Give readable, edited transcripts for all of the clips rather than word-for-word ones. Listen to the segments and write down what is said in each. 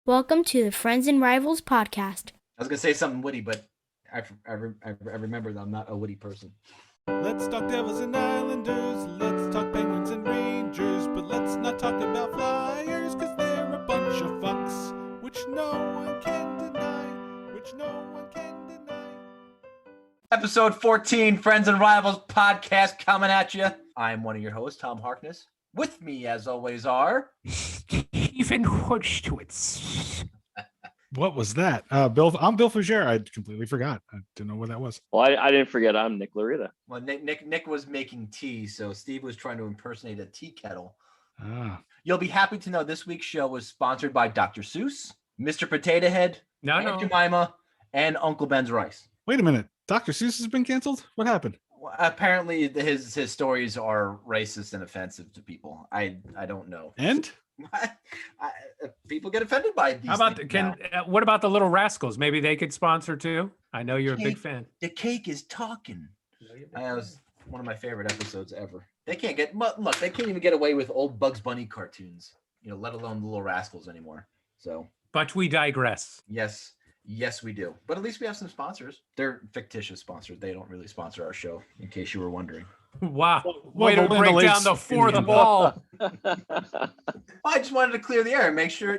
Welcome to the Friends and Rivals podcast. I was gonna say something witty, but I remember that I'm not a witty person. Let's talk Devils and Islanders, let's talk Penguins and Rangers, but let's not talk about Flyers, cause they're a bunch of fucks, which no one can deny. Episode 14, Friends and Rivals podcast coming at you. I'm one of your hosts, Tom Harkness. With me, as always, are Stephen Horstwitz. What was that? Bill. I'm Bill Fougere. I completely forgot. I didn't know what that was. Well, I didn't forget. I'm Nick Larita. Well, Nick was making tea, so Steve was trying to impersonate a tea kettle. You'll be happy to know this week's show was sponsored by Dr. Seuss, Mr. Potato Head, Aunt Jemima, and Uncle Ben's Rice. Wait a minute. Dr. Seuss has been canceled? What happened? Well, apparently, his stories are racist and offensive to people. I don't know. And? People get offended by these. How about what about the Little Rascals? Maybe they could sponsor too. I know you're a big fan. The cake is talking. That was one of my favorite episodes ever. They can't even get away with old Bugs Bunny cartoons, let alone the Little Rascals anymore. So, but we digress. Yes, we do. But at least we have some sponsors. They're fictitious sponsors. They don't really sponsor our show, in case you were wondering. Wow. Way to break down the fourth wall. I just wanted to clear the air and make sure,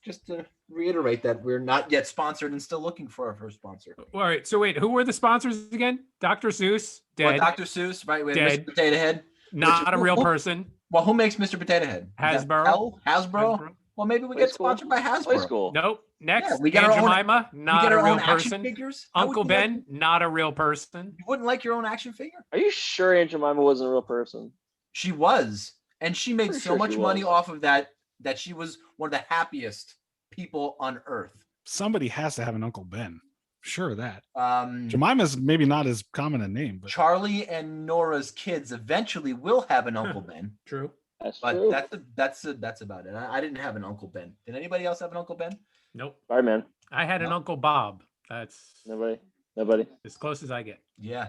just to reiterate that we're not yet sponsored and still looking for our first sponsor. All right. So wait, who were the sponsors again? Dr. Seuss, dead. Well, Dr. Seuss, right? With dead. Mr. Potato Head. Not a real person. Well, who makes Mr. Potato Head? Hasbro? Well, maybe we get sponsored by Hasbro. Nope. Next, we got Aunt Jemima, not a real person. Figures? Uncle Ben, not a real person. You wouldn't like your own action figure? Are you sure Aunt Jemima wasn't a real person? She was. And she made so much money off of that she was one of the happiest people on earth. Somebody has to have an Uncle Ben. Sure of that. Jemima's maybe not as common a name, but Charlie and Nora's kids eventually will have an Uncle Ben. True. That's true. That's about it. I didn't have an Uncle Ben. Did anybody else have an Uncle Ben? Nope. Sorry, man. I had an Uncle Bob. That's nobody. As close as I get. Yeah.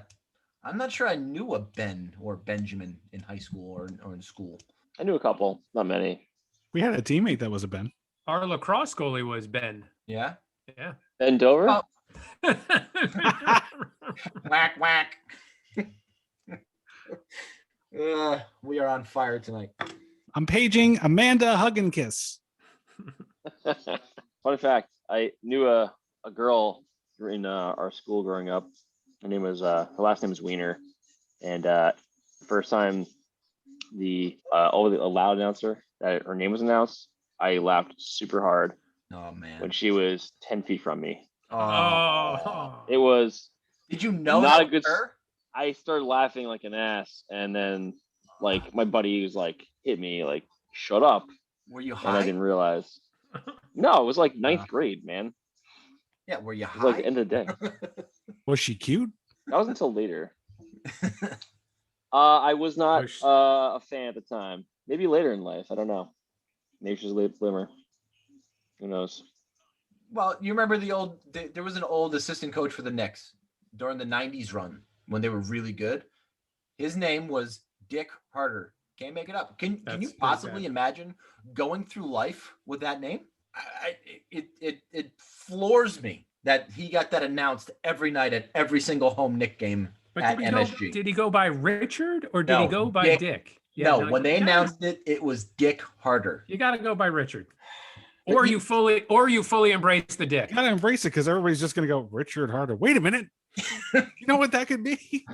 I'm not sure I knew a Ben or Benjamin in high school or in school. I knew a couple, not many. We had a teammate that was a Ben. Our lacrosse goalie was Ben. Yeah? Yeah. Ben Dover? Oh. Whack. We are on fire tonight. I'm paging Amanda Hug and Kiss. Fun fact, I knew a girl in our school growing up. Her last name is Wiener. And first time the loud announcer that her name was announced, I laughed super hard. Oh man. When she was 10 feet from me. Oh. It was. Did you know not that a good her? I started laughing like an ass, and then my buddy was like, hit me, like, shut up. Were you high? And I didn't realize. No, it was like ninth grade, man. Yeah, were you It high? was like the end of the day. Was she cute? That was until later. I was not a fan at the time. Maybe later in life. I don't know. Maybe she's a late bloomer. Who knows? Well, you remember there was an old assistant coach for the Knicks during the 90s run when they were really good. His name was Dick Harder. Can't make it up. Can you possibly imagine going through life with that name? It floors me that he got that announced every night at every single home Knick game at MSG. Did he go by Richard or did he go by Dick? Yeah, no, when they announced it was Dick Harder. You got to go by Richard. Or you fully embrace the Dick. You gotta embrace it because everybody's just gonna go Richard Harder. Wait a minute. You know what that could be?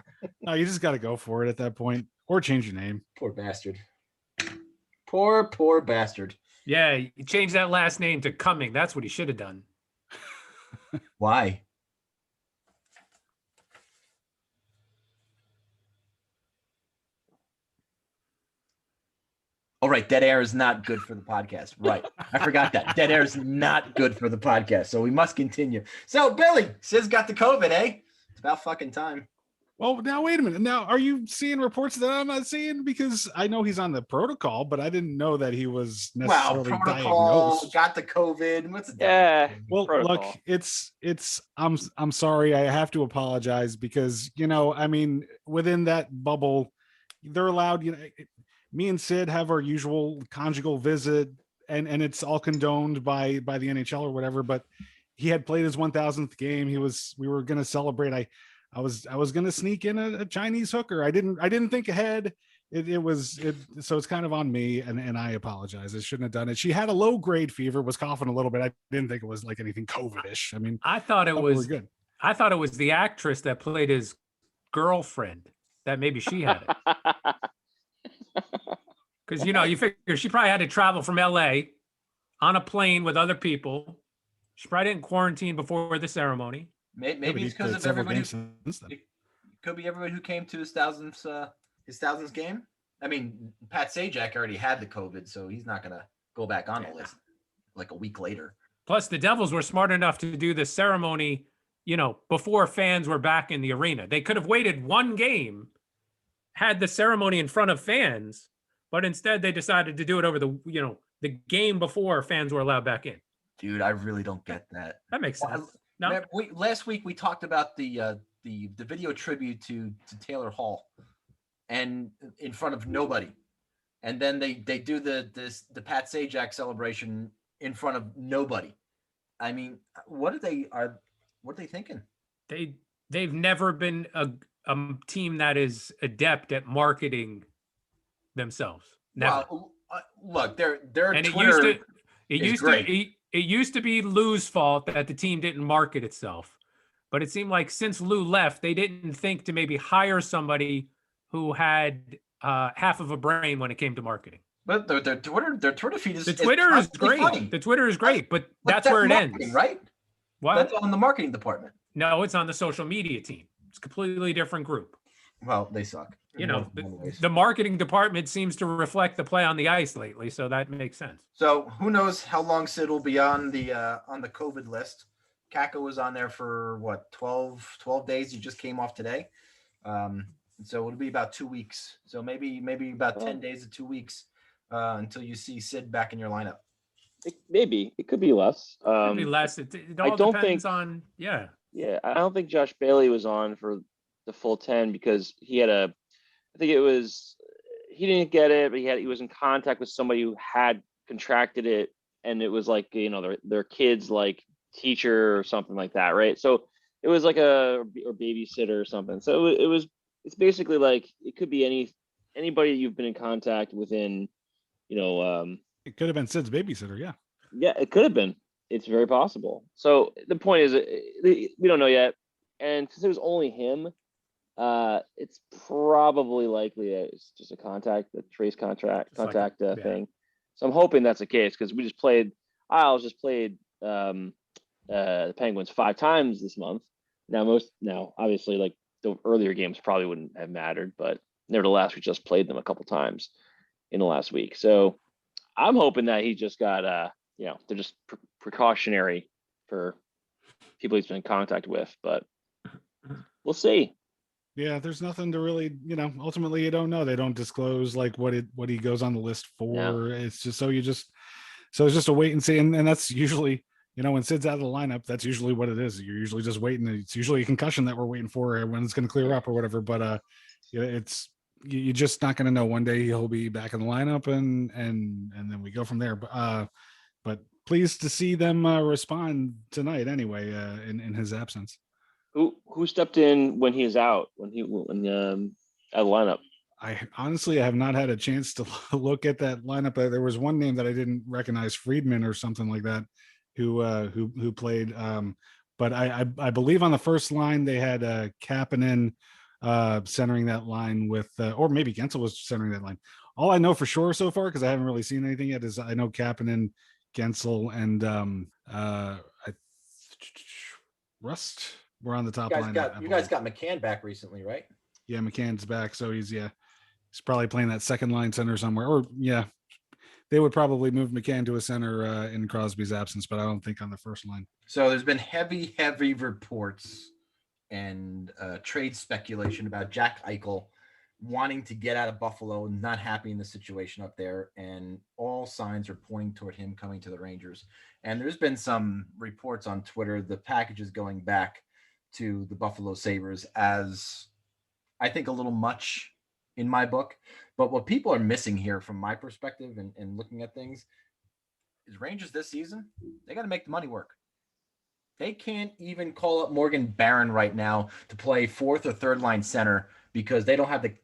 No, you just gotta go for it at that point. Or change your name. Poor bastard. Poor bastard. Yeah, you changed that last name to Cumming. That's what he should have done. Why? All right, dead air is not good for the podcast. Right. I forgot that. Dead air is not good for the podcast. So we must continue. So, Billy, Sis got the COVID, eh? It's about fucking time. Well, now, wait a minute. Now, are you seeing reports that I'm not seeing? Because I know he's on the protocol, but I didn't know that he was necessarily diagnosed. Got the COVID. What's the Well, protocol. Look, it's I'm sorry. I have to apologize because, within that bubble, they're allowed, me and Sid have our usual conjugal visit and it's all condoned by the NHL or whatever, but he had played his 1000th game. We were going to celebrate. I was going to sneak in a Chinese hooker. I didn't think ahead. So it's kind of on me, and I apologize. I shouldn't have done it. She had a low grade fever, was coughing a little bit. I didn't think it was like anything COVID-ish. I mean, I thought it was good. I thought it was the actress that played his girlfriend that maybe she had it. Because, you figure she probably had to travel from LA on a plane with other people. She probably didn't quarantine before the ceremony. Maybe it's because of everybody. It could be everybody who came to his thousands game. I mean, Pat Sajak already had the COVID, so he's not going to go back on the list like a week later. Plus, the Devils were smart enough to do the ceremony, before fans were back in the arena. They could have waited one game, had the ceremony in front of fans, but instead they decided to do it over the game before fans were allowed back in. Dude, I really don't get that. That makes sense. No? Last week we talked about the video tribute to Taylor Hall, and in front of nobody, and then they do the Pat Sajak celebration in front of nobody. I mean, what are they thinking? They've never been a team that is adept at marketing themselves. Never. Well, look, their and Twitter it used to be Lou's fault that the team didn't market itself, but it seemed like since Lou left, they didn't think to maybe hire somebody who had half of a brain when it came to marketing. But their Twitter feed is Twitter is great. Funny. The Twitter is great, but that's where it ends, right? What? That's on the marketing department. No, it's on the social media team. It's a completely different group. Well, they suck. The marketing department seems to reflect the play on the ice lately, so that makes sense. So who knows how long Sid will be on the COVID list. Kako was on there for 12 days. He just came off today. So it'll be about 2 weeks. So maybe about 10 days to 2 weeks until you see Sid back in your lineup. It could be less. It could be less. It all depends on. Yeah, I don't think Josh Bailey was on for the full 10 because he had he didn't get it, but he was in contact with somebody who had contracted it, and it was like their kid's like teacher or something like that, right? So it was like or babysitter or something. So it's basically like it could be anybody you've been in contact within, It could have been Sid's babysitter, yeah. Yeah, it could have been. It's very possible. So the point is, we don't know yet, and since it was only him, it's probably likely that it's just a trace contact thing. So I'm hoping that's the case because Isles just played the Penguins 5 times this month. Now obviously like the earlier games probably wouldn't have mattered, but nevertheless we just played them a couple times in the last week. So I'm hoping that he just got they're just precautionary for people he's been in contact with, but we'll see. Yeah, there's nothing to really, ultimately you don't know. They don't disclose like what he goes on the list for. No. It's just it's just a wait and see. And that's usually, when Sid's out of the lineup, that's usually what it is. You're usually just waiting. It's usually a concussion that we're waiting for when it's going to clear up or whatever. But you're just not going to know. One day he'll be back in the lineup and then we go from there. But pleased to see them respond tonight anyway, in his absence. Who stepped in when he was out, when out of the lineup? I honestly have not had a chance to look at that lineup. There was one name that I didn't recognize, Friedman or something like that, who played. But I believe on the first line they had Kapanen centering that line with, or maybe Gensel was centering that line. All I know for sure so far, because I haven't really seen anything yet, is I know Kapanen, Gensel, and Rust were on the top line. You guys got McCann back recently, right? Yeah, McCann's back, so he's probably playing that second line center somewhere. Or they would probably move McCann to a center in Crosby's absence, but I don't think on the first line. So there's been heavy reports and trade speculation about Jack Eichel wanting to get out of Buffalo, not happy in the situation up there, and all signs are pointing toward him coming to the Rangers. And there's been some reports on Twitter, the package is going back to the Buffalo Sabres as, I think, a little much in my book. But what people are missing here from my perspective and looking at things, is Rangers this season, they got to make the money work. They can't even call up Morgan Barron right now to play fourth or third line center because they don't have the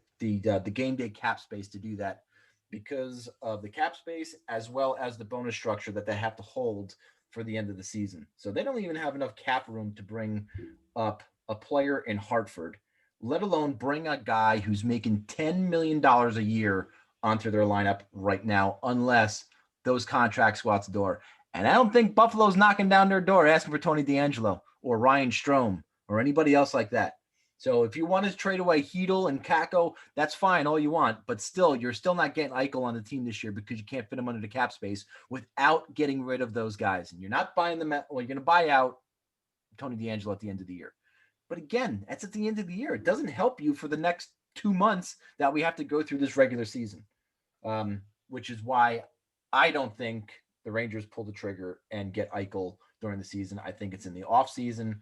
game day cap space to do that because of the cap space as well as the bonus structure that they have to hold for the end of the season. So they don't even have enough cap room to bring up a player in Hartford, let alone bring a guy who's making $10 million a year onto their lineup right now, unless those contracts go out the door. And I don't think Buffalo's knocking down their door asking for Tony DeAngelo or Ryan Strome or anybody else like that. So if you want to trade away Hedl and Kakko, that's fine, all you want. But still, you're still not getting Eichel on the team this year because you can't fit him under the cap space without getting rid of those guys. And you're not buying them. Well, you're going to buy out Tony DeAngelo at the end of the year. But again, that's at the end of the year. It doesn't help you for the next 2 months that we have to go through this regular season, which is why I don't think the Rangers pull the trigger and get Eichel during the season. I think it's in the off season.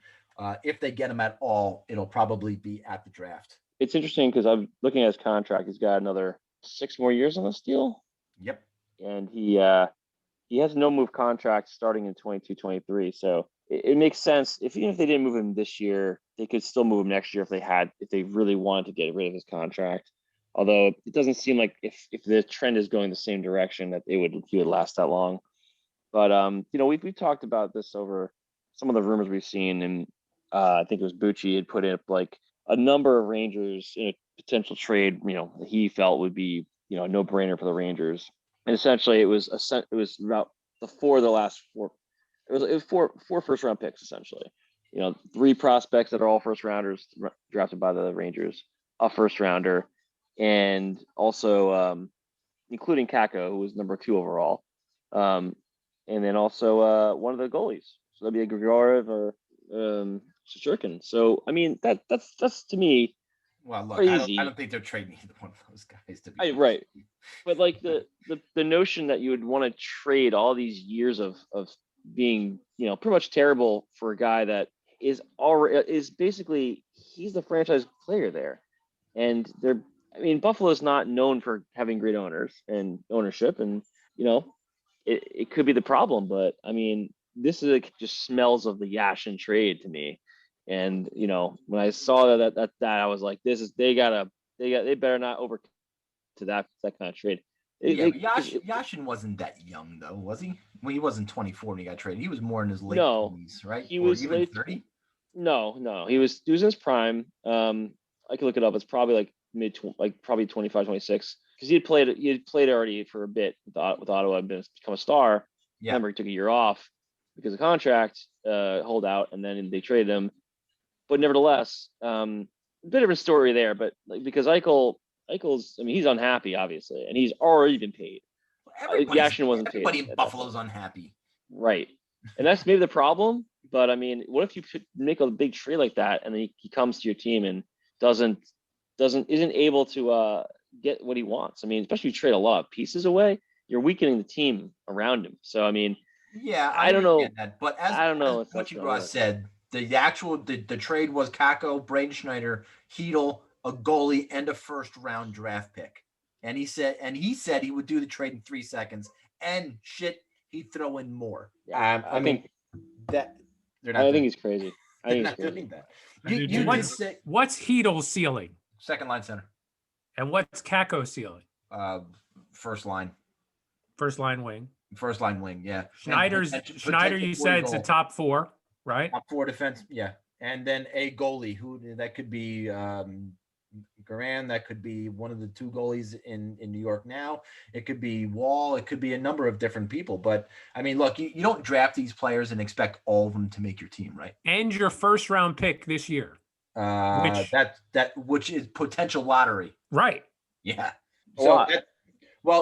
If they get him at all, it'll probably be at the draft. It's interesting because I'm looking at his contract. He's got another 6 more years on this deal. Yep. And he has no move contract starting in 22-23. So it makes sense. Even if they didn't move him this year, they could still move him next year if they really wanted to get rid of his contract. Although it doesn't seem like if the trend is going the same direction that he would last that long. But we've talked about this over some of the rumors we've seen, and I think it was Bucci had put up like a number of Rangers in a potential trade, that he felt would be, a no-brainer for the Rangers. And essentially it was about the four of the last four. It was four first-round picks, essentially. 3 prospects that are all first-rounders drafted by the Rangers, a first-rounder, and also including Kakko, who was number 2 overall. And then also one of the goalies. So that'd be a Grigorov or Shesterkin. So I mean that's to me. Well, look, crazy. I don't think they're trading either one of those guys to be right. But like the notion that you would want to trade all these years of being pretty much terrible for a guy that is basically he's the franchise player there, and Buffalo's not known for having great owners and ownership, and it could be the problem, but this is just smells of the Yashin trade to me. And when I saw that I was like, they better not over to that kind of trade. Yashin wasn't that young though, was he? Well, he wasn't 24 when he got traded. He was more in his late 20s, right? He was even late 30. No, he was in his prime. I can look it up. It's probably like probably 25, 26. Because he had played already for a bit with Ottawa and become a star. Yeah. Remember, he took a year off because of contract holdout, and then they traded him. But nevertheless, a bit of a story there. But because Eichel's, he's unhappy, obviously, and he's already been paid. Yashin wasn't paid. Everybody in Buffalo's unhappy. Right. And that's maybe the problem. But what if you make a big trade like that, and then he comes to your team and isn't able to get what he wants? Especially if you trade a lot of pieces away, you're weakening the team around him. So yeah, I don't know that. But as what you said, the trade was Kakko, Braden Schneider, Hedl, a goalie, and a first-round draft pick. And he said he would do the trade in 3 seconds. And shit, he'd throw in more. Yeah, I think that they're not. I think he's crazy. I think he's crazy. That. What's Hedl's ceiling? Second line center. And what's Kakko's ceiling? First line wing. First line wing, yeah. Schneider, you said it's a top 4, right? Top 4 defense, yeah. And then a goalie that could be Garan, that could be one of the 2 goalies in New York now. It could be Wall, it could be a number of different people. But look, you don't draft these players and expect all of them to make your team, right? And your first round pick this year. Which is potential lottery. Right. Yeah. So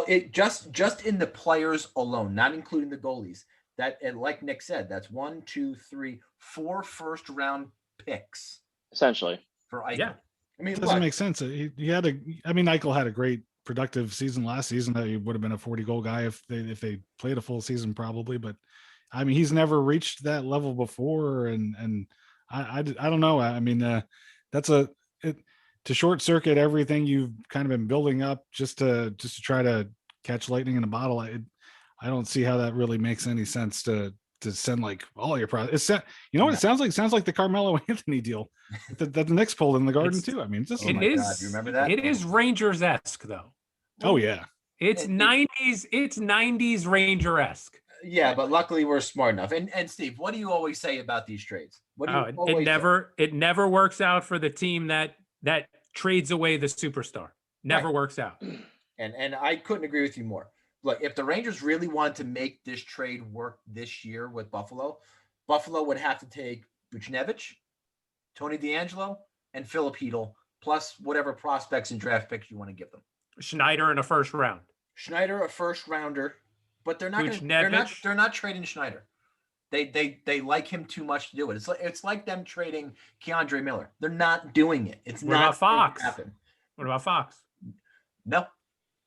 it just in the players alone, not including the goalies, and like Nick said, that's 1, 2, 3, 4 first round picks. Essentially. For Eichel. Yeah. It doesn't make sense. Eichel had a great productive season last season. That he would have been a 40-goal guy if they played a full season probably, but he's never reached that level before, and I don't know. To short circuit everything you've kind of been building up just to try to catch lightning in a bottle. I don't see how that really makes any sense to send like all your products. You know what it sounds like? It sounds like the Carmelo Anthony deal that the Knicks pulled in the Garden too. I mean, just Oh my God, you remember that? It is Rangers-esque though. oh yeah. It's 90s. It's 90s Ranger-esque. Yeah, but luckily we're smart enough. And Steve, what do you always say about these trades? What do you always it never works out for the team that trades away the superstar. Never works out. And I couldn't agree with you more. Look, if the Rangers really wanted to make this trade work this year with Buffalo, Buffalo would have to take Buchnevich, Tony DeAngelo, and Philip Hedl, plus whatever prospects and draft picks you want to give them. Schneider in a first round. Schneider, a first rounder, but they're not trading Schneider. They like him too much to do it. It's like them trading Keandre Miller. They're not doing it. It's What not about Fox? happen. What about Fox? No.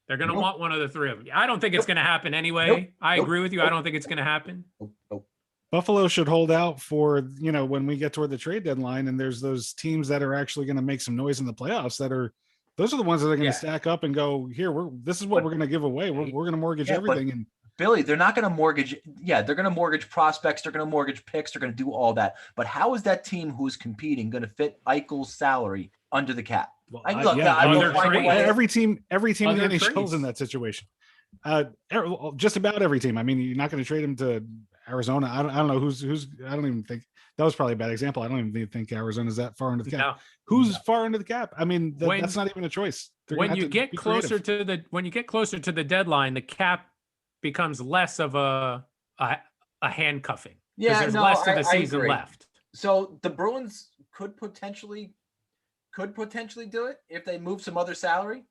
They're going to want one of the three of them. I don't think it's going to happen anyway. I agree with you. I don't think it's going to happen. Buffalo should hold out for, when we get toward the trade deadline and there's those teams that are actually going to make some noise in the playoffs those are the ones that are going to stack up and go, here, this is what we're going to give away. We're going to mortgage everything. And Billy, they're not going to mortgage. Yeah, they're going to mortgage prospects. They're going to mortgage picks. They're going to do all that. But how is that team who's competing going to fit Eichel's salary under the cap? Well, every team in the NHL is trades. in that situation. Just about every team. I mean, you're not going to trade him to Arizona. I don't know who's. I don't even think that was probably a bad example. I don't even think Arizona's that far into the cap. No. Who's far into the cap? I mean, that's not even a choice. When you get closer to the deadline, the cap becomes less of a handcuffing. Yeah, there's less of the season left. So the Bruins could potentially do it if they move some other salary.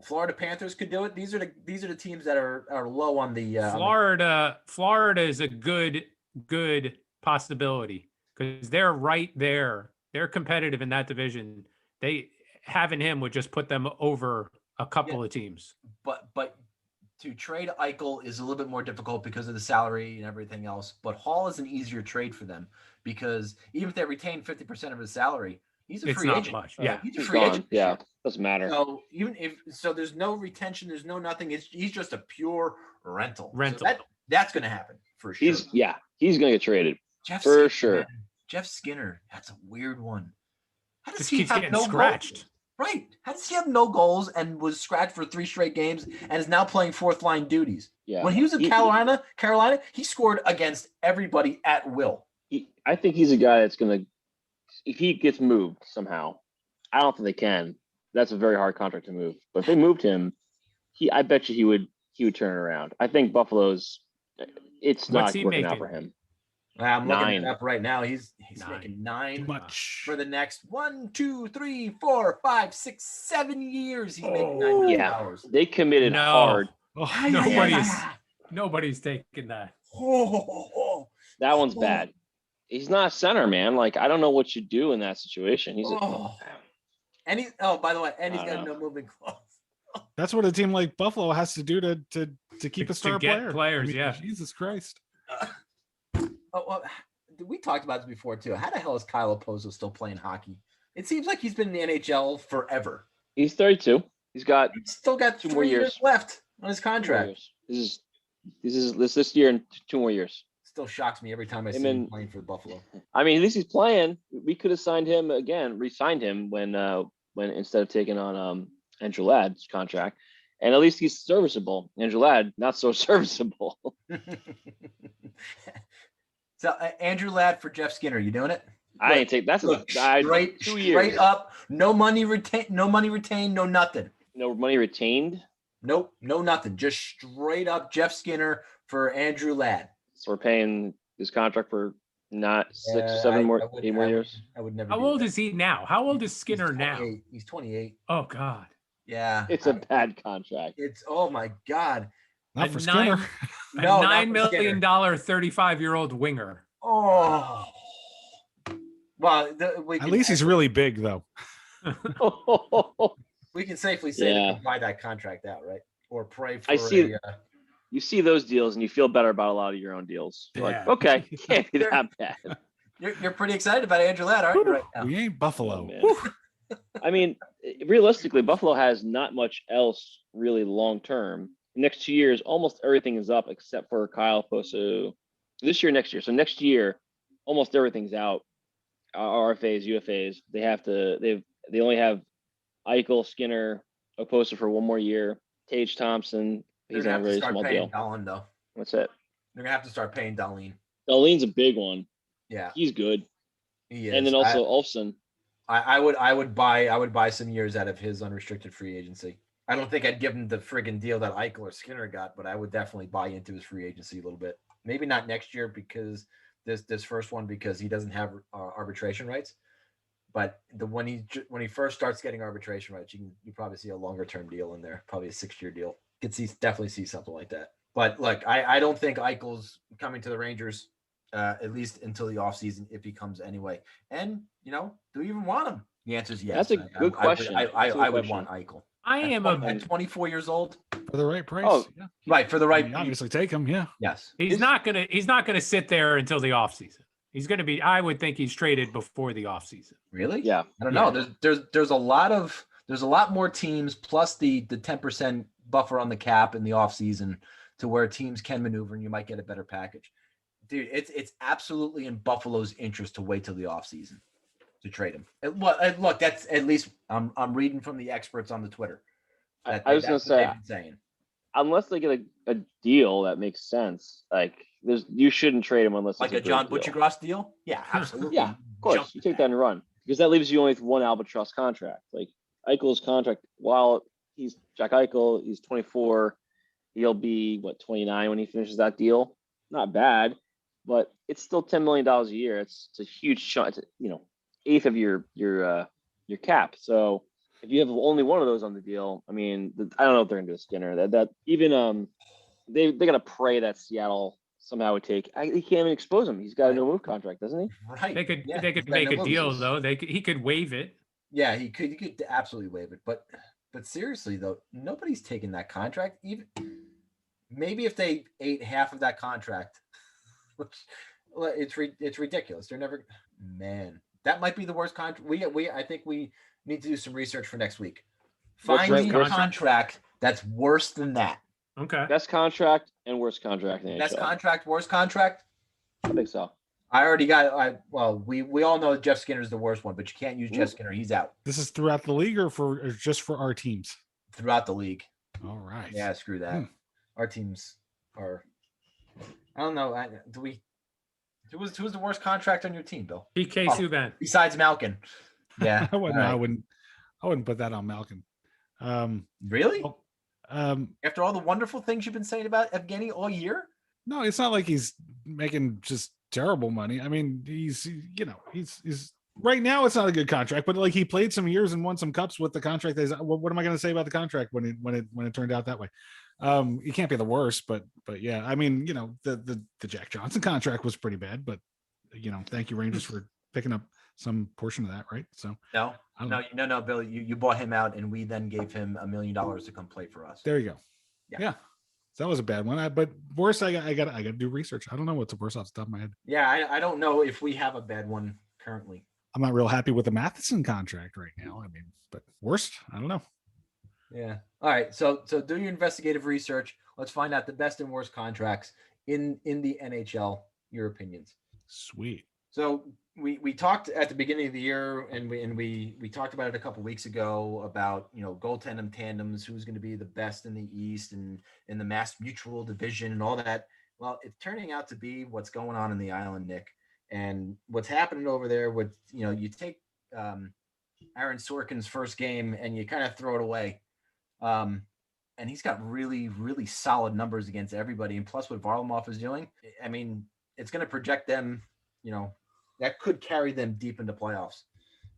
Florida Panthers could do it. These are the teams that are low on the Florida is a good possibility because they're right there. They're competitive in that division. Having him would just put them over a couple of teams. But to trade Eichel is a little bit more difficult because of the salary and everything else. But Hall is an easier trade for them because even if they retain 50% of his salary, he's a free agent. Much. Yeah, he's a free agent. Yeah, doesn't matter. So even if there's no retention, there's no nothing. He's just a pure rental. So that's going to happen for sure. He's going to get traded sure. Man. Jeff Skinner, that's a weird one. How does just he keeps have getting no scratched? Goals? Right. How does he have no goals and was scratched for 3 straight games and is now playing fourth line duties? Yeah. When he was in Carolina, he scored against everybody at will. I think he's a guy that's going to, if he gets moved somehow, I don't think they can. That's a very hard contract to move. But if they moved him, I bet you he would turn it around. I think Buffalo's, it's not working out for him. I'm looking it up right now. He's making 9 Too much for the next 1, 2, 3, 4, 5, 6, 7 years. He's making $9 million. They committed hard. Nobody's taking that. That one's bad. He's not a center, man. Like, I don't know what you do in that situation. He's by the way, and he's got no moving clause. That's what a team like Buffalo has to do to keep a star player. Players, Jesus Christ. We talked about this before too. How the hell is Kyle Oposo still playing hockey? It seems like he's been in the NHL forever. He's 32. He's still got 2 more years left on his contract. This is this year and 2 more years. Still shocks me every time I see him playing for Buffalo. I mean, at least he's playing. We could have signed him again, re-signed him when instead of taking on Andrew Ladd's contract. And at least he's serviceable. Andrew Ladd, not so serviceable. So Andrew Ladd for Jeff Skinner, you doing it? I ain't take that's straight 2 years. Straight up, no money retained, no nothing. No money retained? Nope, no nothing. Just straight up Jeff Skinner for Andrew Ladd. So we're paying his contract for not 8 more years. I would never. How old is he now? How old is Skinner now? He's 28. Oh God. Yeah. It's a bad contract. Oh my God. Not for Skinner. A $9 million 35-year-old winger. Oh. Well, at least he's really big, though. We can safely say they can buy that contract out, right? Or pray for. You see those deals, and you feel better about a lot of your own deals. You're like, okay, can't be that bad. You're pretty excited about Andrew Ladd, aren't you? Right now? We ain't Buffalo. Oh, I mean, realistically, Buffalo has not much else really long term. the next 2 years, almost everything is up except for Kyle Poso this year, next year. So next year, almost everything's out. RFAs, UFAs. They only have Eichel, Skinner, Oposo for one more year. Tage Thompson, They're he's gonna on a have to very start small paying deal. Dahlin though. That's it. They're gonna have to start paying Dahlin. Darlene's a big one. Yeah, He's good. he is. And then also Olsen. I would buy some years out of his unrestricted free agency. I don't think I'd give him the friggin' deal that Eichel or Skinner got, but I would definitely buy into his free agency a little bit. Maybe not next year because this first one because he doesn't have arbitration rights. But when he first starts getting arbitration rights, you probably see a longer term deal in there, probably a 6-year deal. Definitely see something like that. But look, I don't think Eichel's coming to the Rangers at least until the offseason if he comes anyway. And do you even want him? The answer is yes. That's a good question. I would want Eichel. I am At 24 years old. For the right price. Oh, yeah. Right, for the right. You obviously take him. Yeah. Yes. He's not gonna sit there until the offseason. He's gonna be. I would think he's traded before the offseason. Really? Yeah. I don't know. There's a lot more teams plus the 10% buffer on the cap in the offseason to where teams can maneuver and you might get a better package. Dude, it's absolutely in Buffalo's interest to wait till the offseason to trade him. Look, that's at least I'm reading from the experts on the Twitter. I was gonna say, unless they get a deal that makes sense, like you shouldn't trade him unless like it's a John Butchergross deal. Yeah, absolutely. Yeah, of course, you take that and run because that leaves you only with one albatross contract. Like Eichel's contract, while he's Jack Eichel, he's 24. He'll be 29 when he finishes that deal. Not bad, but it's still $10 million a year. It's a huge chunk. It's, eighth of your cap. So if you have only one of those on the deal, I mean, I don't know if they're gonna do a Skinner. That even they gotta pray that Seattle somehow would take. He can't even expose him. He's got a no move contract, doesn't he? Right. They could Yeah, make a deal though. He could waive it. Yeah, he could absolutely waive it. But seriously though, nobody's taking that contract. Even maybe if they ate half of that contract, it's ridiculous. They're never. Man, that might be the worst contract. I think we need to do some research for next week. Find me a contract that's worse than that. Okay. Best contract and worst contract in the Best NHL. contract, worst contract. I think so. I already got. We all know Jeff Skinner's the worst one, but you can't use Jeff Skinner. He's out. This is throughout the league or just for our teams? Throughout the league. All right. Yeah, screw that. Our teams are. I don't know. Who's the worst contract on your team, Bill? PK Subban. Besides Malkin. Yeah. I wouldn't put that on Malkin. Really? Well, after all the wonderful things you've been saying about Evgeny all year? No, it's not like he's making just terrible money. I mean, he's right now it's not a good contract, but like he played some years and won some cups with the contract. What am I going to say about the contract when it turned out that way? He can't be the worst, but yeah, I mean, the Jack Johnson contract was pretty bad, but thank you Rangers for picking up some portion of that, right? So no, Bill, you bought him out, and we then gave him $1 million to come play for us. There you go. Yeah. So that was a bad one. But worse, I got to do research. I don't know what's the worst off the top of my head. Yeah, I don't know if we have a bad one currently. I'm not real happy with the Matheson contract right now. I mean, but worst, I don't know. Yeah. All right. So do your investigative research. Let's find out the best and worst contracts in the NHL. Your opinions. Sweet. So we talked at the beginning of the year, and we talked about it a couple of weeks ago about goaltending tandems, who's going to be the best in the East and in the Mass Mutual division and all that. Well, it's turning out to be what's going on in the island, Nick, and what's happening over there. With you take Aaron Sorkin's first game and you kind of throw it away. And he's got really, really solid numbers against everybody. And plus what Varlamov is doing, I mean, it's going to project them, that could carry them deep into playoffs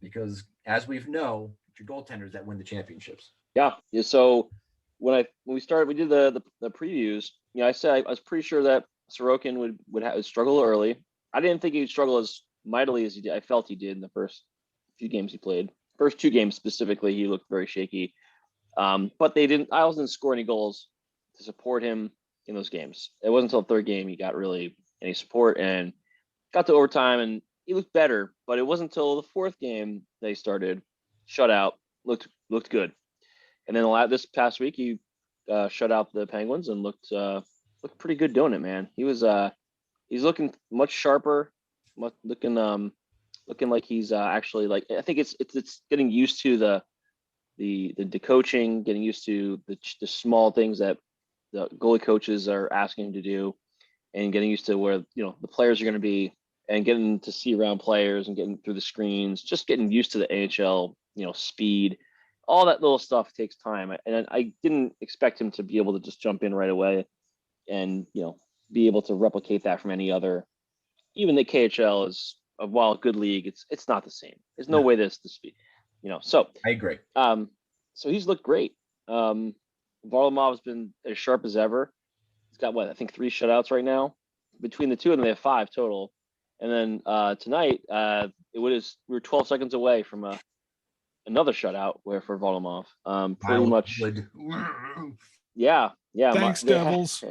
because as we know, it's your goaltenders that win the championships. Yeah. So when we started, we did the previews, I said, I was pretty sure that Sorokin would struggle early. I didn't think he would struggle as mightily as he did. I felt he did in the first few games he played. First 2 games specifically, he looked very shaky. But Isles didn't score any goals to support him in those games. It wasn't until the 3rd game he got really any support and got to overtime and he looked better. But it wasn't until the 4th game that he started shutout, looked good. And then this past week he shut out the Penguins and looked pretty good doing it, man. He's looking much sharper, looking like he's actually like, I think it's getting used to the coaching, getting used to the small things that the goalie coaches are asking him to do, and getting used to where the players are going to be, and getting to see around players and getting through the screens, just getting used to the AHL, speed. All that little stuff takes time, and I didn't expect him to be able to just jump in right away and be able to replicate that from any other. Even the KHL is, while a good league, it's not the same. There's no way this the speed, So I agree. So he's looked great. Varlamov's been as sharp as ever. He's got I think 3 shutouts right now. Between the two of them, they have 5 total. And then tonight, we were 12 seconds away from another shutout for Varlamov. Pretty much. Yeah. Thanks, Devils.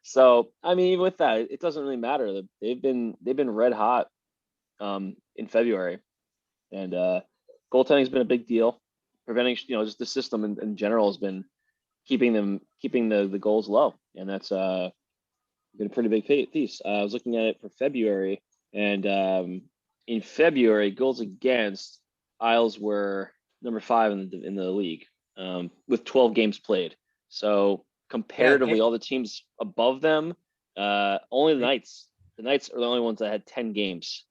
So even with that, it doesn't really matter. They've been red hot in February, and goaltending's been a big deal. Preventing, just the system in general has been keeping the goals low, and that's been a pretty big piece. I was looking at it for February, and in February, goals against, Isles were number 5 in the league with 12 games played. So comparatively, all the teams above them, only the Knights. The Knights are the only ones that had 10 games,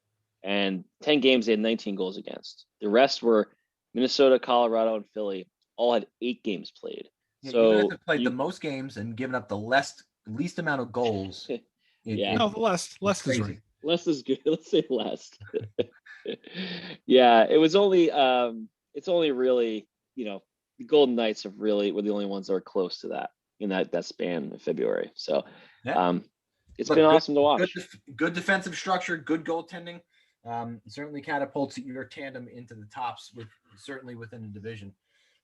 and 10 games they had 19 goals against. The rest were Minnesota, Colorado, and Philly. All had 8 games played. Yeah, so you have to play the most games and given up the least amount of goals. No, the less is right. Less is good. Let's say less. Yeah, it was only it's only really, the Golden Knights were the only ones that were close to that in that span of February. So it's been awesome to watch. Good defensive structure, good goaltending. Certainly catapults your tandem into the tops, certainly within the division.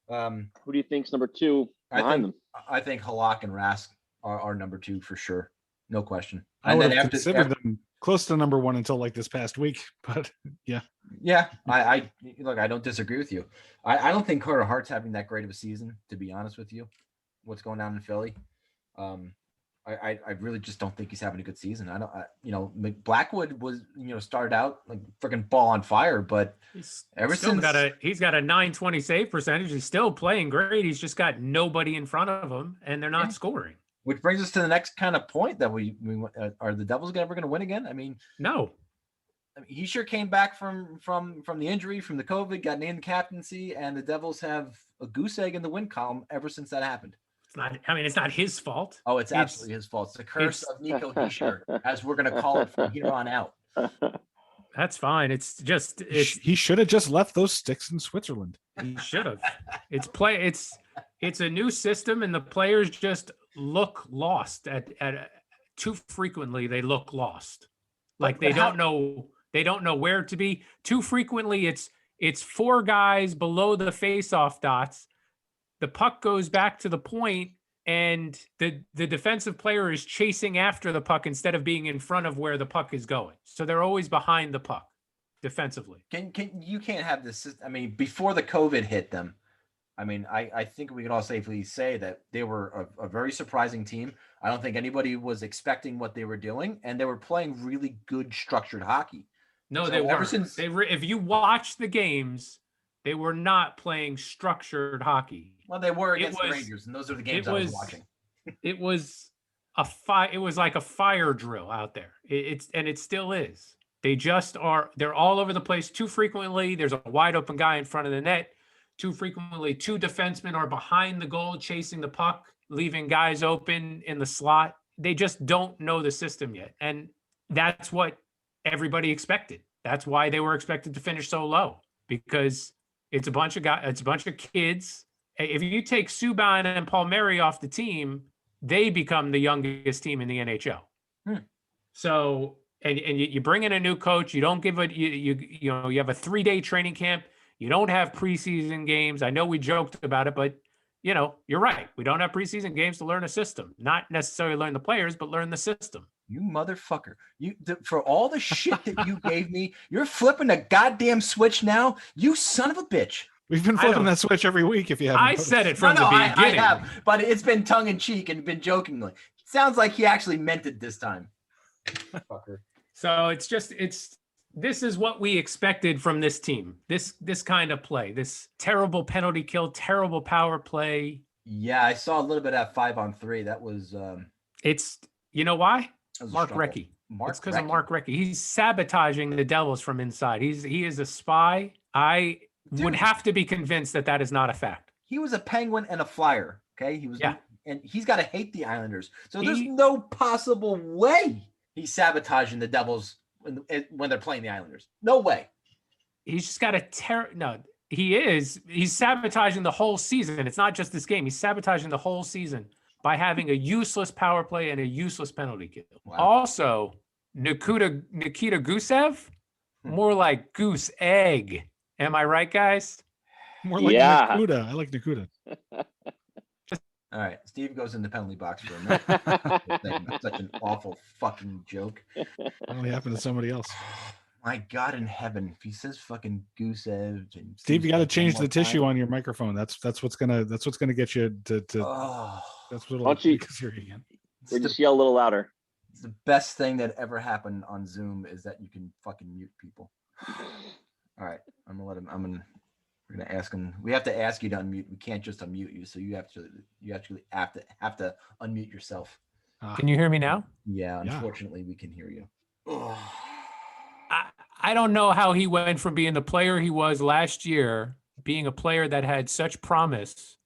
Who do you think's number 2 behind them? I think Halak and Rask are number 2 for sure. No question. I would have considered them close to number 1 until like this past week, but yeah. Yeah, I look, I don't disagree with you. I don't think Carter Hart's having that great of a season, to be honest with you. What's going on in Philly? I really just don't think he's having a good season. Blackwood was, started out like freaking ball on fire, but he's got a 920 save percentage. He's still playing great. He's just got nobody in front of him, and they're not scoring. Which brings us to the next kind of point that we are the Devils ever going to win again? No. He sure came back from the injury, from the COVID, got named captaincy, and the Devils have a goose egg in the win column ever since that happened. It's not his fault. Oh, it's absolutely his fault. It's the curse of Nico Hischier, as we're going to call it from here on out. That's fine. He should have just left those sticks in Switzerland. He should have. It's a new system, and the players just look lost at too frequently. They look lost, like they don't know where to be. Too frequently, it's 4 guys below the face-off dots. The puck goes back to the point, and the defensive player is chasing after the puck instead of being in front of where the puck is going. So they're always behind the puck defensively. You can't have this. Before the COVID hit them, I think we can all safely say that they were a very surprising team. I don't think anybody was expecting what they were doing, and they were playing really good structured hockey. No, they weren't. If you watch the games, they were not playing structured hockey. Well, they were against the Rangers, and those are the games I was watching. It was it was like a fire drill out there. It still is. They're all over the place. Too frequently, there's a wide open guy in front of the net. Too frequently, 2 defensemen are behind the goal chasing the puck, leaving guys open in the slot. They just don't know the system yet. And that's what everybody expected. That's why they were expected to finish so low, because it's a bunch of guys, it's a bunch of kids. If you take Subban and Palmieri off the team, they become the youngest team in the NHL. So, and you bring in a new coach. You don't give you have a 3-day training camp. You don't have preseason games. I know we joked about it, but you're right. We don't have preseason games to learn a system, not necessarily learn the players, but learn the system. You motherfucker. For all the shit that you gave me, you're flipping a goddamn switch now. You son of a bitch. We've been I flipping don't- that switch every week. If you haven't, I said it noticed. from the I beginning. have, but it's been tongue in cheek and been jokingly. Sounds like he actually meant it this time. Fucker. So this is what we expected from this team. This kind of play, this terrible penalty kill, terrible power play. Yeah, I saw a little bit of 5-on-3. That was It's you know why? that was a Mark struggle. Recchi. Mark It's because of Recchi. Mark Recchi. He's sabotaging the Devils from inside. He is a spy. I would Dude. have to be convinced that is not a fact. He was a Penguin and a Flyer. Okay, he was. Yeah. And he's got to hate the Islanders. So there's He- no possible way he's sabotaging the Devils when they're playing the Islanders. No way. He's just got a no. He is. He's sabotaging the whole season. It's not just this game. He's sabotaging the whole season by having a useless power play and a useless penalty kill. Wow. Also, Nikita Gusev, more like goose egg. Am I right, guys? More like Yeah. Nakuda. I like Nakuda. All right, Steve goes in the penalty box for a minute. Such an awful fucking joke. It only happened to somebody else. My God in heaven, if he says fucking Gusev and Steve, you got to Gusev change one the more tissue time. on your microphone. That's what's gonna get you to. Oh, That's what'll Why don't you- make us hear you again. it's, Or the, just yell a little louder. it's the best thing that ever happened on Zoom is that you can fucking mute people. All right, I'm gonna let him. We're gonna ask him. We have to ask you to unmute. We can't just unmute you. So you actually have to unmute yourself. Can you hear me now? Yeah, Yeah. unfortunately, we can hear you. Oh. I don't know how he went from being the player he was last year, being a player that had such promise,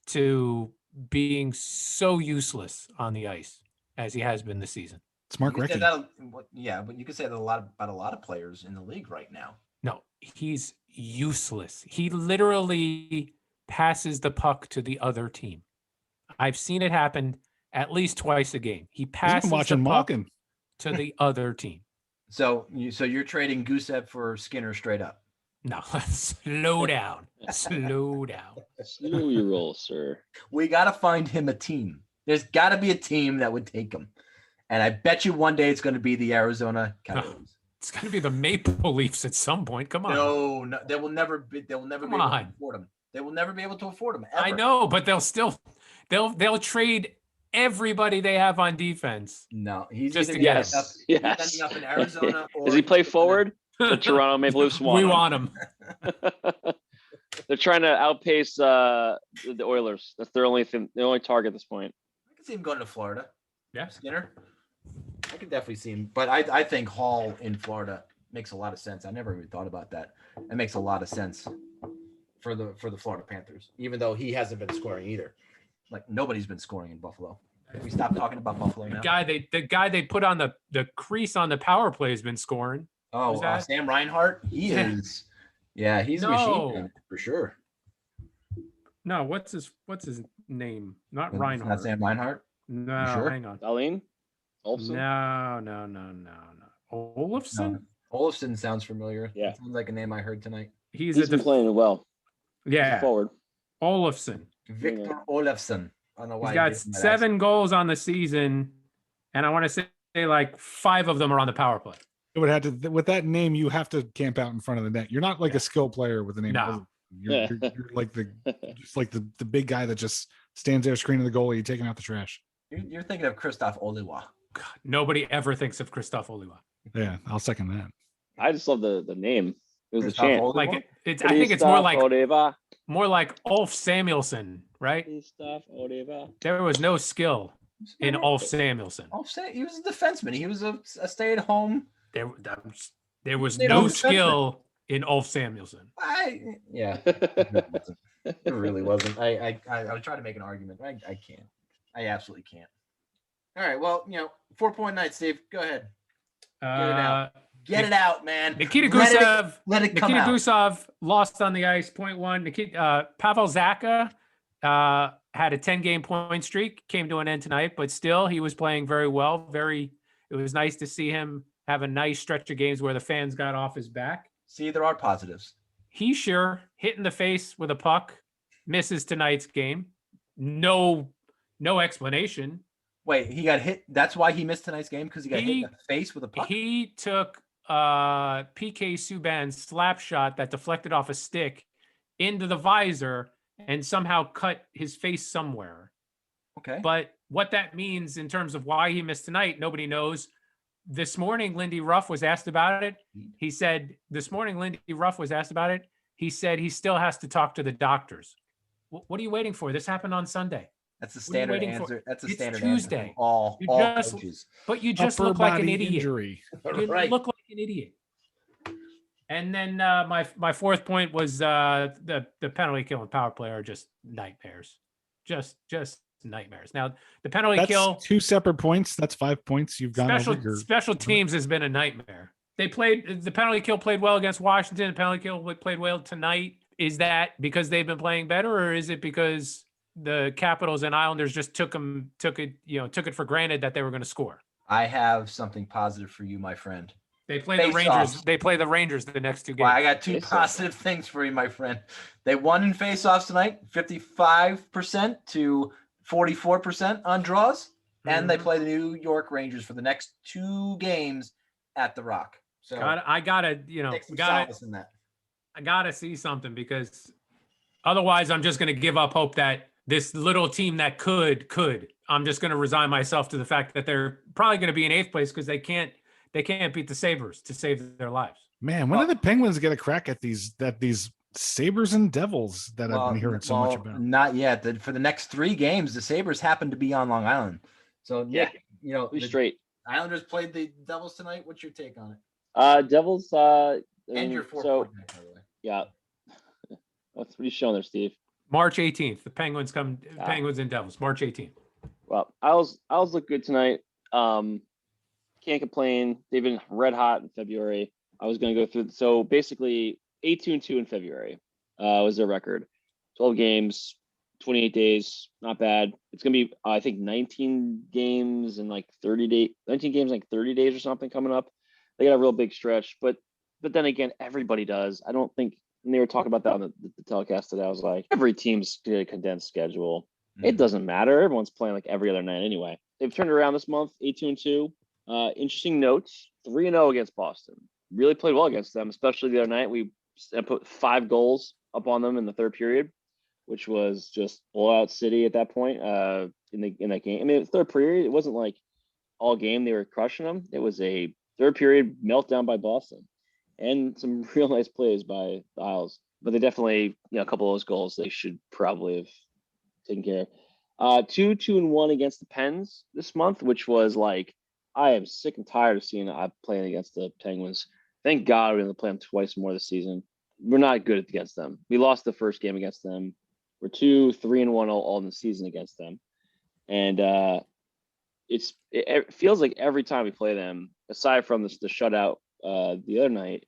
to being so useless on the ice as he has been this season. It's Mark You could say Recchi. yeah, but you could say that about a lot of players in the league right now. No, he's useless. He literally passes the puck to the other team. I've seen it happen at least twice a game. He He's passes been watching the puck Malkin. to the other team. So you're trading Gusev for Skinner straight up. No, slow down. Slow down. Slow your roll, sir. We got to find him a team. There's got to be a team that would take him. And I bet you one day it's going to be the Arizona Coyotes. It's going to be the Maple Leafs at some point. Come on. No, they will never be. They will never Come be able on. to afford him. They will never be able to afford him. I ever. know, but they'll trade everybody they have on defense. No, he's Just either to get ending him. up, Yes. he's ending up in Arizona. Or Does he play he's gonna- forward? The Toronto Maple Leafs want We him. want him. They're trying to outpace the Oilers. That's their only thing, their only target at this point. I can see him going to Florida. Yeah. Skinner. I can definitely see him, but I think Hall in Florida makes a lot of sense. I never even thought about that. It makes a lot of sense for the Florida Panthers, even though he hasn't been scoring either. Like nobody's been scoring in Buffalo. Can we stop talking about Buffalo now? The guy they put on the crease on the power play has been scoring. Oh, Who's that? Sam Reinhart. He Yeah. is. Yeah, he's a No. machine gun for sure. No, what's his name? Not It's Reinhardt. Not Sam Reinhart. No, sure? hang on. Darlene? Olsen? No. Olafson? Olafson sounds familiar. Yeah. Sounds like a name I heard tonight. He's He's a been playing well. yeah. Forward. Olafson. Victor Olafson. I don't know why. He's I got gave him that 7 goals on the season, and I want to say like 5 of them are on the power play. It would have to with that name. You have to camp out in front of the net. You're not like a skill player with the name. No. Olsen. You're like the big guy that just stands there screening the goalie, taking out the trash. You're thinking of Christoph Oliwa. God, nobody ever thinks of Christoph Oliwa. Yeah, I'll second that. I just love the name. It was a Christoph chant. Oliwa? Like it's I think it's more like Oliva. Ulf Samuelson, right? Christoph Oliva. There was no skill in Ulf Samuelson. He was a defenseman. He was a stay-at-home. There was They no don't skill in Ulf Samuelson. Yeah. It really wasn't. I was trying to make an argument. I can't. I absolutely can't. All right. Well, 4-point night, Steve. Go ahead. Uh, Get it out, man. Nikita Let it- Gusev. Let it come Nikita out. Gusev lost on the ice. .1. Pavel Zacha had a 10-game point streak. Came to an end tonight, but still he was playing very well. It was nice to see him have a nice stretch of games where the fans got off his back. See, there are positives. He sure hit in the face with a puck, misses tonight's game. No explanation. Wait, he got hit. That's why he missed tonight's game, because he got hit in the face with a puck. He took PK Subban's slap shot that deflected off a stick into the visor and somehow cut his face somewhere. Okay. But what that means in terms of why he missed tonight, nobody knows. This morning, Lindy Ruff was asked about it. He said, he said he still has to talk to the doctors. What are you waiting for? This happened on Sunday. That's the standard answer. That's a It's standard Tuesday. answer from all coaches. But you just Upper look like an body idiot. injury. You look like an idiot. And then my fourth point was the penalty kill and power play are just nightmares. Just nightmares. Now the penalty kill, 2 separate points. That's 5 points. You've gone over your special teams has been a nightmare. The penalty kill played well against Washington. The penalty kill played well tonight. Is that because they've been playing better, or is it because the Capitals and Islanders just took it for granted that they were going to score? I have something positive for you, my friend. They play the Rangers. They play the Rangers the next 2 games. Well, I got 2 positive things for you, my friend. They won in faceoffs tonight, 55% to 44% on draws, and they play the New York Rangers for the next 2 games at the Rock. So I gotta see something, because otherwise I'm just gonna give up hope that this little team that could. I'm just gonna resign myself to the fact that they're probably gonna be in 8th place because they can't beat the Sabres to save their lives. Man, when did the Penguins get a crack at these Sabres and Devils that I've been hearing so much about? Not yet. For the next 3 games, the Sabres happen to be on Long Island. So Nick, straight. Islanders played the Devils tonight. What's your take on it? Devils. And your 4-point night, by the way. Yeah. What are you showing there, Steve? March 18th. The Penguins Penguins and Devils. March 18th. Well, Owls look good tonight. Can't complain. They've been red hot in February. I was going to go through. So basically, 8-2-2 in February was their record. 12 games, 28 days, not bad. It's going to be, I think, 19 games in like 30 days. 19 games in like 30 days or something coming up. They got a real big stretch, but then again, everybody does. I don't think. And they were talking about that on the telecast today. I was like, every team's got a condensed schedule. It doesn't matter. Everyone's playing like every other night anyway. They've turned around this month, 8-2-2. Interesting notes, 3-0 against Boston. Really played well against them, especially the other night. We put 5 goals up on them in the 3rd period, which was just blowout city at that point in that game. I mean, the 3rd period, it wasn't like all game they were crushing them. It was a 3rd period meltdown by Boston. And some real nice plays by the Isles. But they definitely, a couple of those goals they should probably have taken care of. 2-1 against the Pens this month, which was like, I am sick and tired of seeing playing against the Penguins. Thank God we're going to play them twice more this season. We're not good against them. We lost the first game against them. We're 2-3-1 all in the season against them. And it feels like every time we play them, aside from the shutout the other night,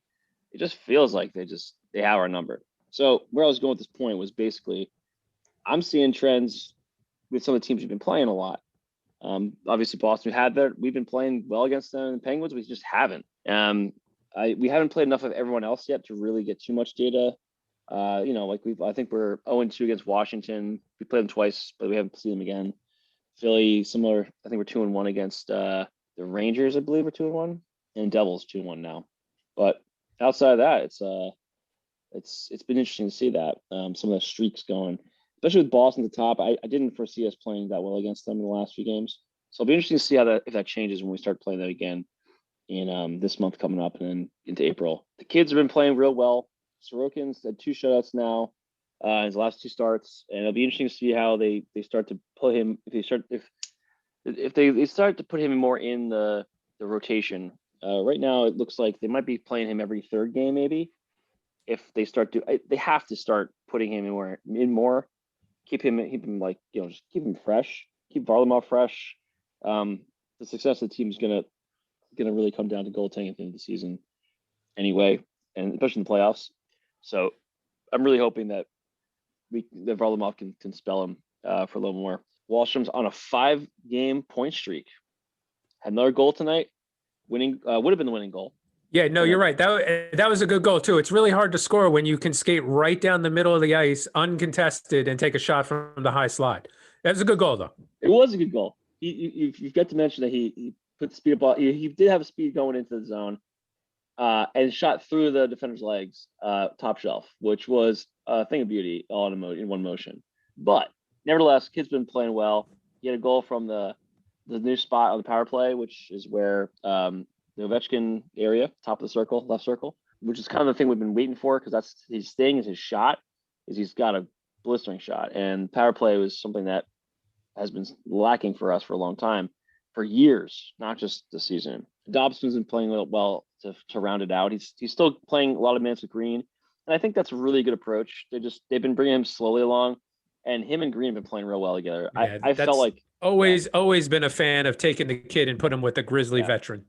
it just feels like they have our number. So where I was going with this point was basically, I'm seeing trends with some of the teams we've been playing a lot. Obviously Boston we've been playing well against them, and the Penguins, we just haven't. We haven't played enough of everyone else yet to really get too much data. I think we're 0-2 against Washington. We played them twice, but we haven't seen them again. Philly, similar. I think we're 2-1 against the Rangers. I believe we're 2-1, and Devils 2-1 now. But outside of that, it's been interesting to see that some of the streaks going, especially with Boston at the top. I didn't foresee us playing that well against them in the last few games. So it'll be interesting to see if that changes when we start playing that again in this month coming up and then into April. The kids have been playing real well. Sorokin's had 2 shutouts now in his last 2 starts, and it'll be interesting to see how they start to put him if they start to put him more in the rotation. Right now, it looks like they might be playing him every 3rd game, maybe. If they they have to start putting him in more, keep him like, just keep him fresh, keep Varlamov fresh. The success of the team is gonna really come down to goaltending at the end of the season, anyway, and especially in the playoffs. So I'm really hoping that Varlamov can spell him for a little more. Wallstrom's on a 5-game point streak. Had another goal tonight. Winning would have been the winning goal. Yeah, no, you're right. That was a good goal too. It's really hard to score when you can skate right down the middle of the ice uncontested and take a shot from the high slide. That was a good goal, though. It was a good goal. You've got to mention that he put the speed up. He did have a speed going into the zone, and shot through the defender's legs, top shelf, which was thing of beauty all in one motion. But nevertheless, kid's been playing well. He had a goal from the new spot on the power play, which is where the Ovechkin area, top of the circle, left circle, which is kind of the thing we've been waiting for, because that's his thing, is his shot, is he's got a blistering shot. And power play was something that has been lacking for us for a long time, for years, not just the season. Dobson's been playing well to round it out. He's still playing a lot of minutes with Green, and I think that's a really good approach. They've been bringing him slowly along, and him and Green have been playing real well together. Yeah, I felt like always been a fan of taking the kid and put him with a Grizzly veteran.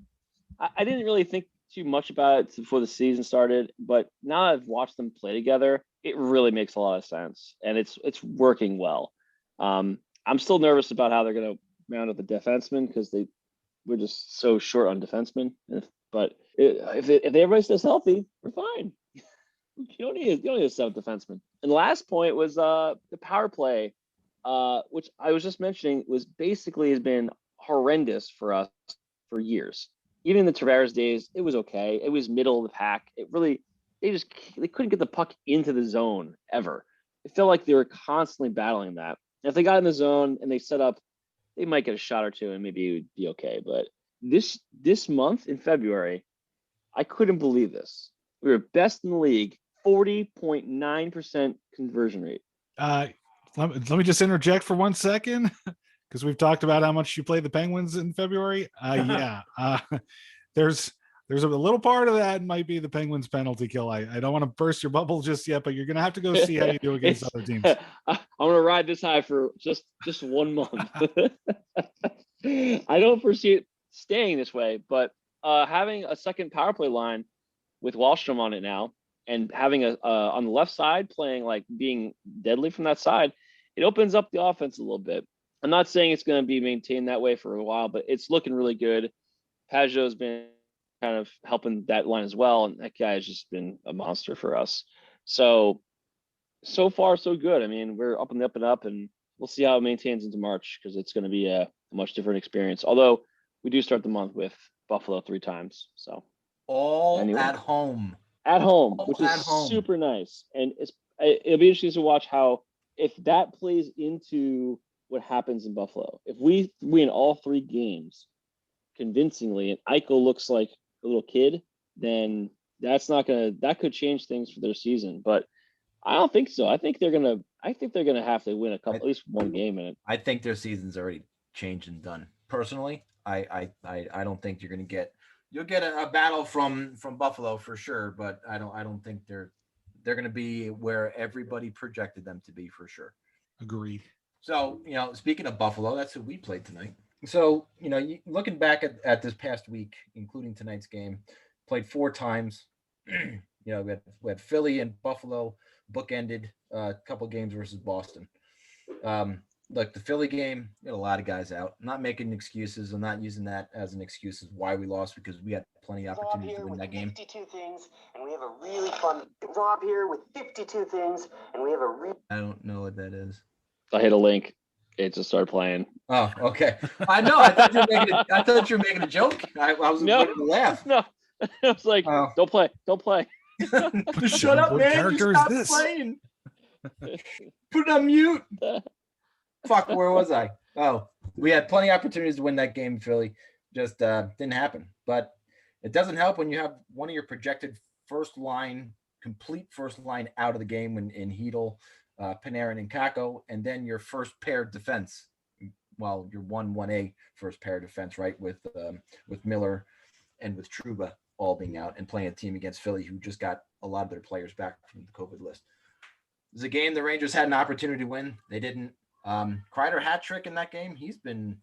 I didn't really think too much about it before the season started, but now I've watched them play together, it really makes a lot of sense, and it's working well. I'm still nervous about how they're going to round up the defensemen, because we're just so short on defensemen. But if everybody stays healthy, we're fine. You don't need a seventh defenseman. And the last point was the power play, which I was just mentioning, has been horrendous for us for years. Even in the Tavares days, it was okay. It was middle of the pack. They couldn't get the puck into the zone ever. It felt like they were constantly battling that. And if they got in the zone and they set up, they might get a shot or two and maybe it would be okay. But this month in February, I couldn't believe this. We were best in the league, 40.9% conversion rate. Let me just interject for 1 second, because we've talked about how much you play the Penguins in February. There's a little part of that might be the Penguins penalty kill. I don't want to burst your bubble just yet, but you're going to have to go see how you do against other teams. I'm going to ride this high for just 1 month. I don't foresee it staying this way, but having a second power play line with Wallstrom on it now, and having on the left side playing, like, being deadly from that side, it opens up the offense a little bit. I'm not saying it's going to be maintained that way for a while, but it's looking really good. Pajot's been kind of helping that line as well, and that guy has just been a monster for us. So far so good. I mean, we're up and up and up, and we'll see how it maintains into March, because it's going to be a much different experience. Although we do start the month with Buffalo 3 times. So at home. At home, which is super nice. And it'll be interesting to watch if that plays into what happens in Buffalo. If we win all 3 games convincingly and Eichel looks like a little kid, then that could change things for their season. But I don't think so. I think they're gonna have to win at least one game in it. I think their season's already changed and done. Personally, I don't think you'll get a battle from Buffalo for sure, but I don't think they're going to be where everybody projected them to be for sure. Agreed. So, speaking of Buffalo, that's who we played tonight. So, looking back at this past week, including tonight's game, played 4 times. We had Philly and Buffalo bookended a couple games versus Boston. Look, the Philly game, we had a lot of guys out. I'm not making excuses. I'm not using that as an excuse as why we lost, because we had plenty of opportunities to win that game. 52 things, and we have a really fun Rob here with 52 things, and we have a I don't know what that is. I hit a link. It just started playing. Oh, okay. I know. I thought you were making a joke. I was waiting to laugh. No, I was like, Don't play. Shut up, man. You stop playing. Put it on mute. Fuck, where was I? Oh, we had plenty of opportunities to win that game, Philly. Just didn't happen. But it doesn't help when you have one of your projected complete first line out of the game in Hedel, Panarin, and Kako, and then your first pair defense. Well, your 1-1A first pair defense, right? With Miller and with Trouba all being out and playing a team against Philly, who just got a lot of their players back from the COVID list. It was a game the Rangers had an opportunity to win. They didn't. Kreider hat trick in that game. He's been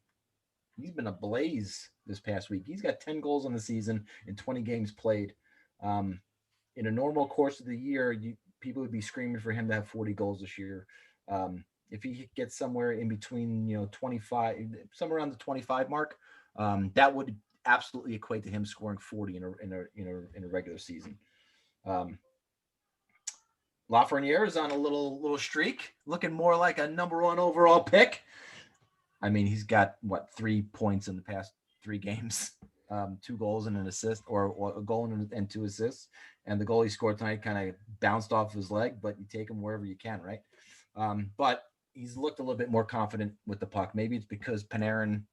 ablaze this past week. He's got 10 goals on the season in 20 games played. In a normal course of the year, people would be screaming for him to have 40 goals this year. If he gets somewhere in between, 25, somewhere around the 25 mark, that would absolutely equate to him scoring 40 in a regular season. Lafreniere is on a little streak, looking more like a number 1 overall pick. I mean, he's got 3 points in the past 3 games. 2 goals and an assist, or a goal and 2 assists. And the goal he scored tonight kind of bounced off his leg, but you take him wherever you can, right? But he's looked a little bit more confident with the puck. Maybe it's because Panarin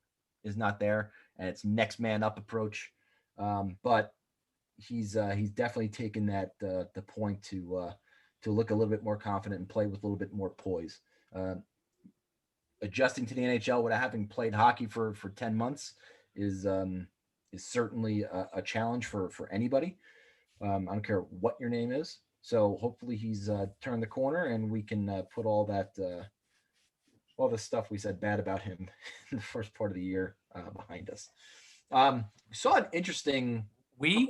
is not there and it's next man up approach. But he's definitely taken that the point to look a little bit more confident and play with a little bit more poise. Adjusting to the NHL without having played hockey for 10 months is certainly a challenge for anybody. I don't care what your name is. So hopefully he's turned the corner and we can put all the stuff we said bad about him in the first part of the year behind us. Saw an interesting. We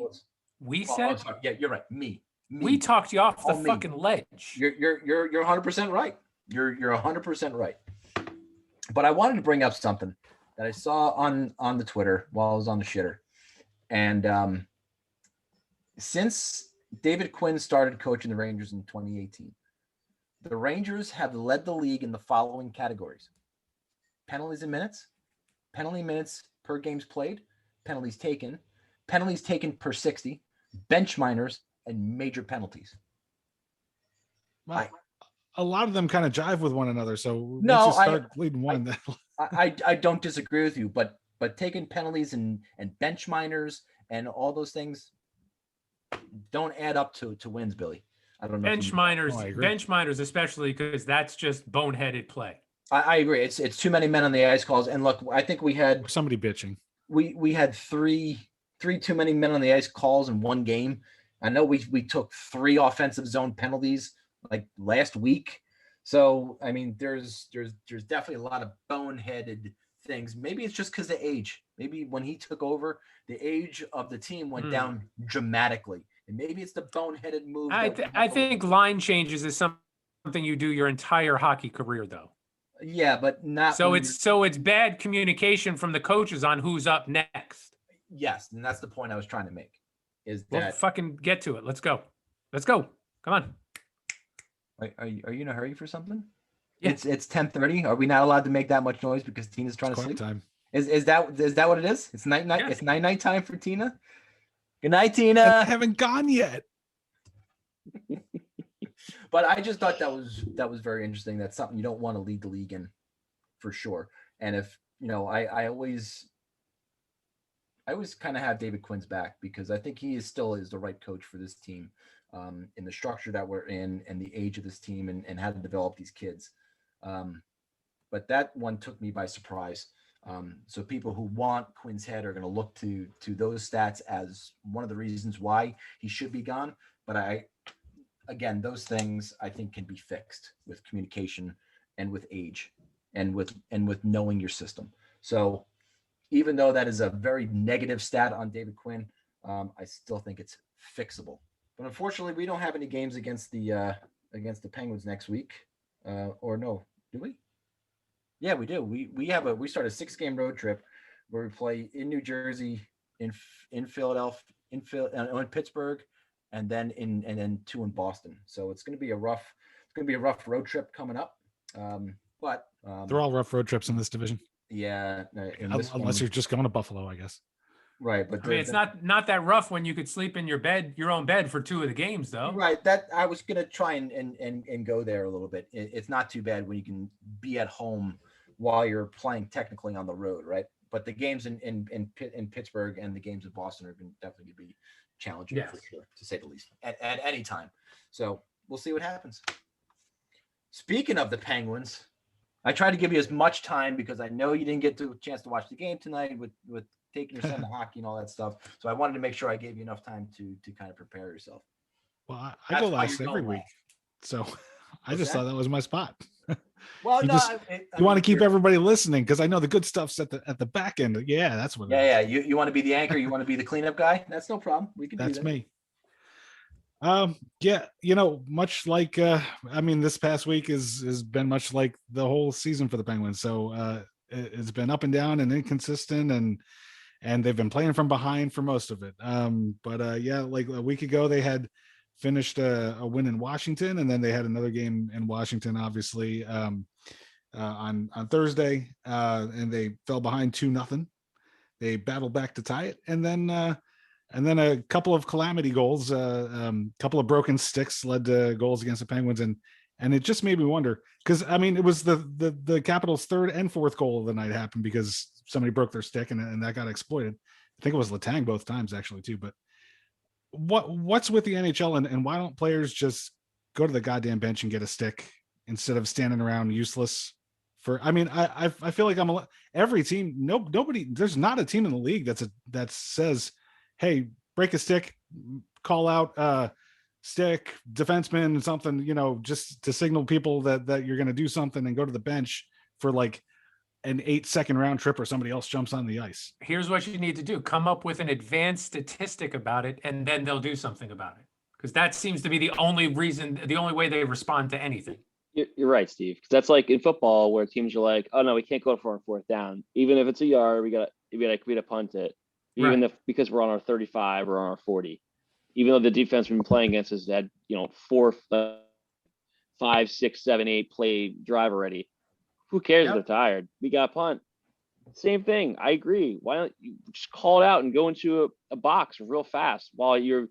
said, sorry. Yeah, you're right. Me. We talked you off the fucking ledge. You're 100% right. You're 100% right. But I wanted to bring up something that I saw on the Twitter while I was on the shitter. And since David Quinn started coaching the Rangers in 2018, the Rangers have led the league in the following categories: penalties and minutes, penalty minutes per games played, penalties taken per 60, bench minors, and major penalties. Well, a lot of them kind of jive with one another. So No, once you start leading one, I don't disagree with you, but taking penalties and bench minors and all those things don't add up to wins, Billy. I don't know. Bench minors, especially because that's just boneheaded play. I agree. It's too many men on the ice calls. And look, I think we had somebody bitching. We had three too many men on the ice calls in one game. I know we took 3 offensive zone penalties like last week. So I mean, there's definitely a lot of boneheaded things. Maybe it's just because of age. Maybe when he took over, the age of the team went down dramatically. And maybe it's the boneheaded move. I think line changes is something you do your entire hockey career, though. Yeah, but not so it's bad communication from the coaches on who's up next. Yes, and that's the point I was trying to make. We'll fucking get to it. Let's go. Come on. Are you in a hurry for something? Yeah. It's 10:30. Are we not allowed to make that much noise because Tina's trying to sleep? Time. Is that what it is? It's night. Yeah. It's night time for Tina. Good night, Tina. I haven't gone yet. But I just thought that was very interesting. That's something you don't want to lead the league in, for sure. And if I always kind of have David Quinn's back because I think he still is the right coach for this team, in the structure that we're in and the age of this team and how to develop these kids. But that one took me by surprise. So people who want Quinn's head are going to look to those stats as one of the reasons why he should be gone. But again, those things I think can be fixed with communication and with age and with knowing your system. So even though that is a very negative stat on David Quinn, I still think it's fixable. But unfortunately, we don't have any games against the Penguins next week. Or no, do we? Yeah, we do. We start a 6-game road trip where we play in New Jersey, in Philadelphia, in Pittsburgh, and then 2 in Boston. So it's going to be a rough road trip coming up. But they're all rough road trips in this division. Yeah, unless you're just going to Buffalo, I guess. Right, but I mean, it's not that rough when you could sleep in your own bed for 2 of the games, though. Right. That I was gonna try and go there a little bit. It's not too bad when you can be at home while you're playing technically on the road, right? But the games in Pittsburgh and the games in Boston are definitely gonna be challenging for sure, to say the least, at any time. So we'll see what happens. Speaking of the Penguins, I tried to give you as much time because I know you didn't get a chance to watch the game tonight with taking your son to hockey and all that stuff. So I wanted to make sure I gave you enough time to kind of prepare yourself. Well, I go last every week. So I just thought that was my spot. Well, you want to keep everybody listening because I know the good stuff's at the back end. Yeah, that's what. Yeah. You want to be the anchor. You want to be the cleanup guy. That's no problem. We can. That's do that. me. Yeah, much like this past week has been much like the whole season for the Penguins. So it's been up and down and inconsistent, and they've been playing from behind for most of it. But like a week ago, they had finished a win in Washington, and then they had another game in Washington, obviously, on Thursday, and they fell behind 2-0. They battled back to tie it, and then a couple of calamity goals, couple of broken sticks led to goals against the Penguins, and it just made me wonder, because I mean, it was the Capitals' third and fourth goal of the night happened because somebody broke their stick, and that got exploited. I think it was Letang both times actually too. But what's with the NHL, and why don't players just go to the goddamn bench and get a stick instead of standing around useless? I mean, I feel like every team. Nobody. There's not a team in the league that says, "Hey, break a stick, call out stick, defenseman, something." Just to signal people that you're going to do something, and go to the bench for like an 8-second round trip, or somebody else jumps on the ice. Here's what you need to do: come up with an advanced statistic about it, and then they'll do something about it. Because that seems to be the only way they respond to anything. You're right, Steve. Because that's like in football where teams are like, "Oh no, we can't go for a fourth down. Even if it's a yard, we gotta punt it. Even if because we're on our 35 or on our 40. Even though the defense we've been playing against has had 4, 5, 6, 7, 8 play drive already. Who cares if they're tired? We got to punt. Same thing. I agree. Why don't you just call it out and go into a box real fast while your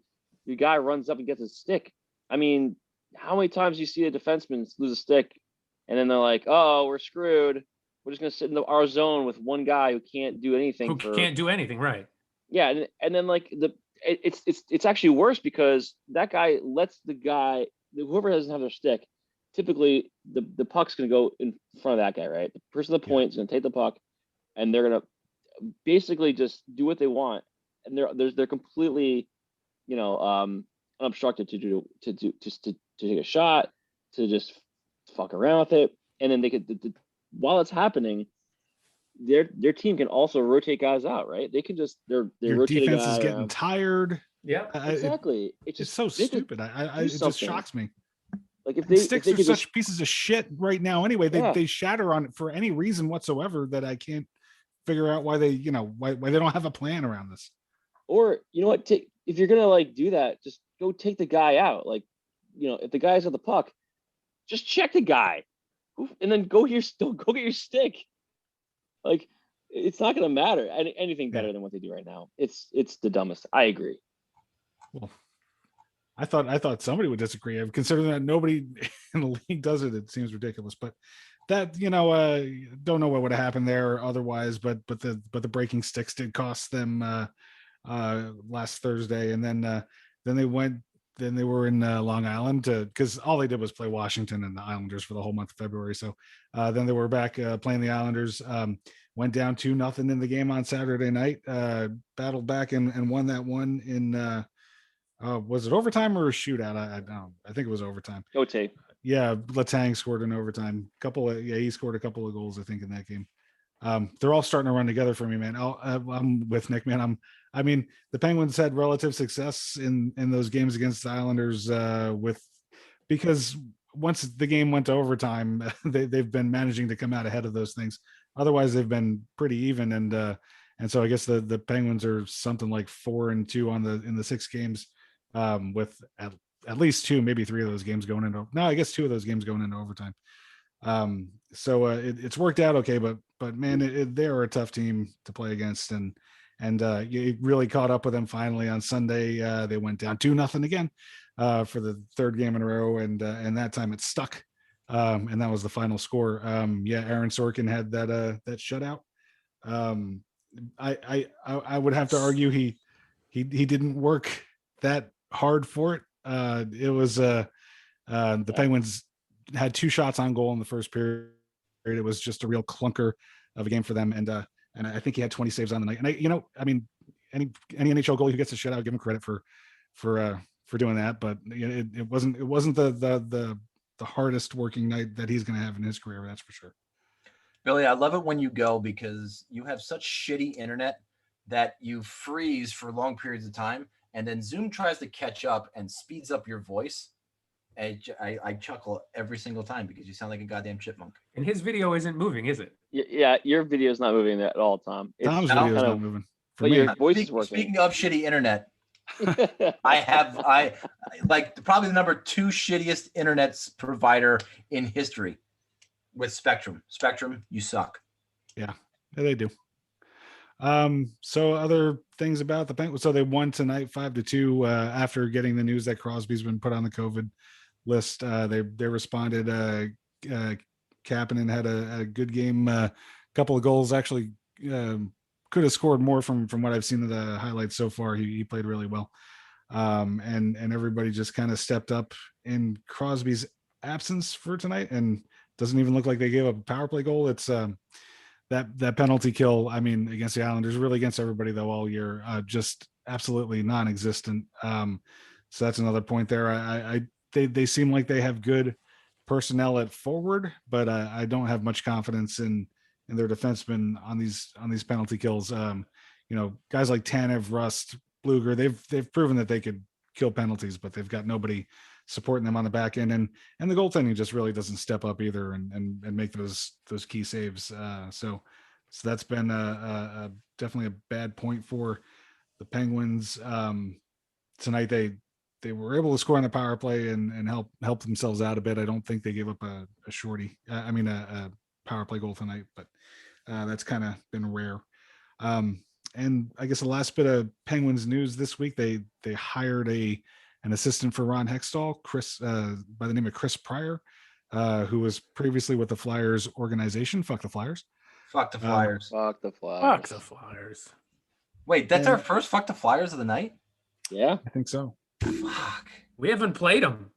guy runs up and gets a stick? I mean, how many times do you see a defenseman lose a stick and then they're like, "Oh, we're screwed. We're just gonna sit in our zone with one guy who can't do anything." Can't do anything, right? Yeah, and then like it's actually worse because that guy lets the guy, whoever doesn't have their stick, typically the puck's gonna go in front of that guy, right? The person at the point is gonna take the puck, and they're gonna basically just do what they want, and they're completely, unobstructed to take a shot, to just fuck around with it, and then they could, while it's happening, their team can also rotate guys out, right? They can just your defense is getting tired. Yeah, exactly. It's so stupid. It just shocks me. Like sticks are such pieces of shit right now. Anyway, they shatter on it for any reason whatsoever that I can't figure out why they don't have a plan around this. Or if you're gonna do that, just go take the guy out. If the guy's at the puck, just check the guy, and then go get your stick. It's not gonna matter anything better than what they do right now. It's the dumbest. I agree. Well, I thought somebody would disagree. Considering that nobody in the league does it, it seems ridiculous. But that don't know what would have happened there otherwise. But the breaking sticks did cost them last Thursday, and then they were in Long Island because all they did was play Washington and the Islanders for the whole month of February. So then they were back playing the Islanders. Went down 2-0 in the game on Saturday night. Battled back and won that one in. Was it overtime or a shootout? I don't know. I think it was overtime. OT. Yeah, Letang scored in overtime. He scored a couple of goals, I think, in that game. They're all starting to run together for me, man. I'm with Nick, man. I mean, the Penguins had relative success in those games against the Islanders because once the game went to overtime, they've been managing to come out ahead of those things. Otherwise, they've been pretty even, and so I guess the Penguins are something like 4-2 in the 6 games, with at least 2, maybe 3 of those games going into. No, I guess 2 of those games going into overtime. So it's worked out okay, but man, they are a tough team to play against, and you really caught up with them finally on Sunday. They went down 2-0 again for the 3rd game in a row, and that time it stuck, and that was the final score. Aaron Sorkin had that shutout. I would have to argue he didn't work that hard for it. It was the Penguins had 2 shots on goal in the first period. It was just a real clunker of a game for them, and I think he had 20 saves on the night. And any NHL goalie who gets a shutout, give him credit for doing that. But it wasn't the hardest working night that he's going to have in his career. That's for sure. Billy, I love it when you go because you have such shitty internet that you freeze for long periods of time, and then Zoom tries to catch up and speeds up your voice. I chuckle every single time because you sound like a goddamn chipmunk. And his video isn't moving, is it? Yeah, your video is not moving at all, Tom. Tom's video is not moving. But your voice is working. Speaking of shitty internet, I like probably the number 2 shittiest internet provider in history with Spectrum. Spectrum, you suck. Yeah, they do. So other things about the Penguins. So they won tonight 5-2 after getting the news that Crosby's been put on the COVID list. They responded. Kapanen had a good game. Couple of goals. Actually, could have scored more from what I've seen of the highlights so far. He played really well. And everybody just kind of stepped up in Crosby's absence for tonight, and doesn't even look like they gave up a power play goal. It's that penalty kill, I mean, against the Islanders, really against everybody though all year, just absolutely non-existent. So that's another point there. They seem like they have good personnel at forward, but I don't have much confidence in their defensemen on these penalty kills. Guys like Tanev, Rust, Bluger, they've proven that they could kill penalties, but they've got nobody supporting them on the back end, and the goaltending just really doesn't step up either and make those key saves. So that's been definitely a bad point for the Penguins. Tonight they were able to score on the power play and help themselves out a bit. I don't think they gave up a power play goal tonight, but that's kind of been rare. And I guess the last bit of Penguins news this week, they hired an assistant for Ron Hextall, Chris, by the name of Chris Pryor, who was previously with the Flyers organization. Fuck the Flyers. Fuck the Flyers. Fuck the Flyers. Fuck the Flyers. Wait, that's our first fuck the Flyers of the night? Yeah, I think so. Fuck. We haven't played them.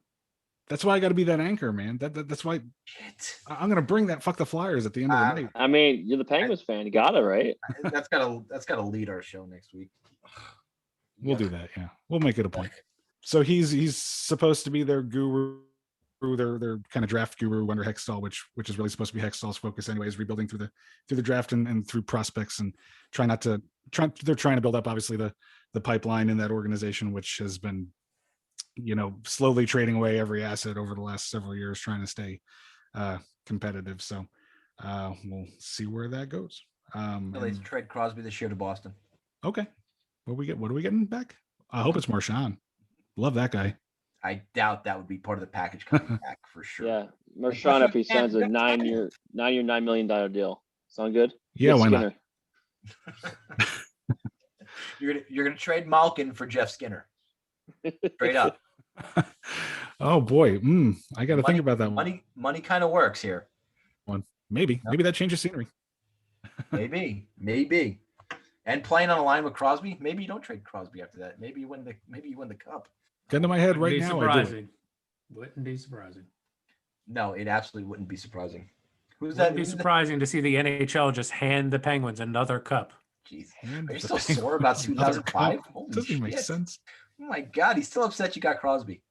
That's why I got to be that anchor, man. That's why Shit. I'm gonna bring that fuck the Flyers at the end of the night. I mean, you're the Penguins fan. You got it, right? That's gotta lead our show next week. We'll do that. Yeah, we'll make it a point. So he's supposed to be their guru, their kind of draft guru under Hextall, which is really supposed to be Hextall's focus anyways, rebuilding through the draft and through prospects, and they're trying to build up obviously the pipeline in that organization, which has been slowly trading away every asset over the last several years, trying to stay competitive. So we'll see where that goes. They trade Crosby this year to Boston. Okay, what are we getting back? I hope it's Marchand. Love that guy. I doubt that would be part of the package coming back for sure. Yeah, Marchand, if he signs a 9-year, $9 million deal, sound good? Yeah, Jeff why Skinner. not? You're gonna trade Malkin for Jeff Skinner. Straight up. Oh boy, I got to think about that one. Money kind of works here. Maybe that changes scenery. maybe. And playing on a line with Crosby, maybe you don't trade Crosby after that. Maybe you win the cup. Gun to my head right now. I do. Wouldn't be surprising. No, it absolutely wouldn't be surprising. Wouldn't be surprising to see the NHL just hand the Penguins another cup. Jeez, are you still sore about 2005? Doesn't even make sense. Oh my God, he's still upset you got Crosby.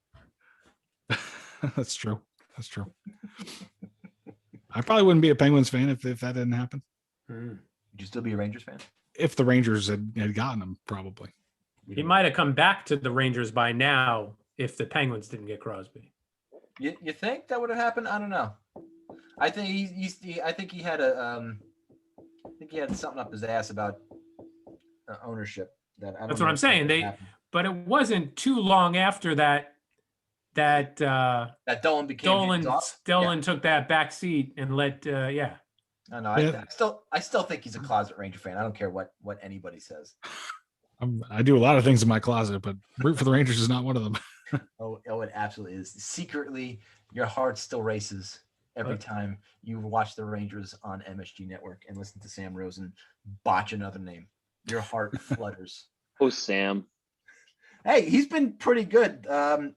That's true. I probably wouldn't be a Penguins fan if that didn't happen. Would you still be a Rangers fan? If the Rangers had gotten him, probably. He might have come back to the Rangers by now if the Penguins didn't get Crosby. You think that would have happened? I don't know. I think he had something up his ass about ownership. That's what I'm saying. But it wasn't too long after that Dolan became Dolan took that back seat and let I know. I still think he's a closet Ranger fan. I don't care what anybody says. I do a lot of things in my closet, but root for the Rangers is not one of them. Oh, it absolutely is. Secretly, your heart still races every time you watch the Rangers on MSG Network and listen to Sam Rosen botch another name. Your heart flutters. Oh, Sam. Hey, he's been pretty good.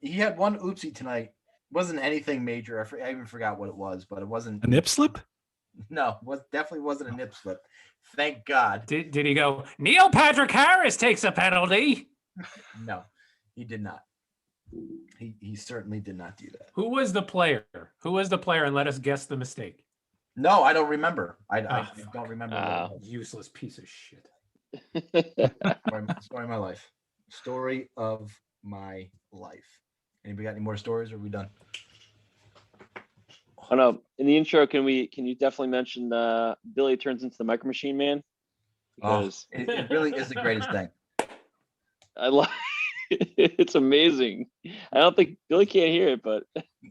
He had one oopsie tonight. Wasn't anything major. I even forgot what it was, but it wasn't a nip slip. No, definitely wasn't a nip slip. Thank God. Did he go, Neil Patrick Harris takes a penalty? No, he did not. He certainly did not do that. Who was the player? And let us guess the mistake. No, I don't remember. I don't remember. Useless piece of shit. Story of my life. Story of my life. Anybody got any more stories, or are we done? Oh no! In the intro, can you definitely mention Billy turns into the Micro Machine Man? Because it really is the greatest thing. I love It's amazing. I don't think Billy can't hear it, but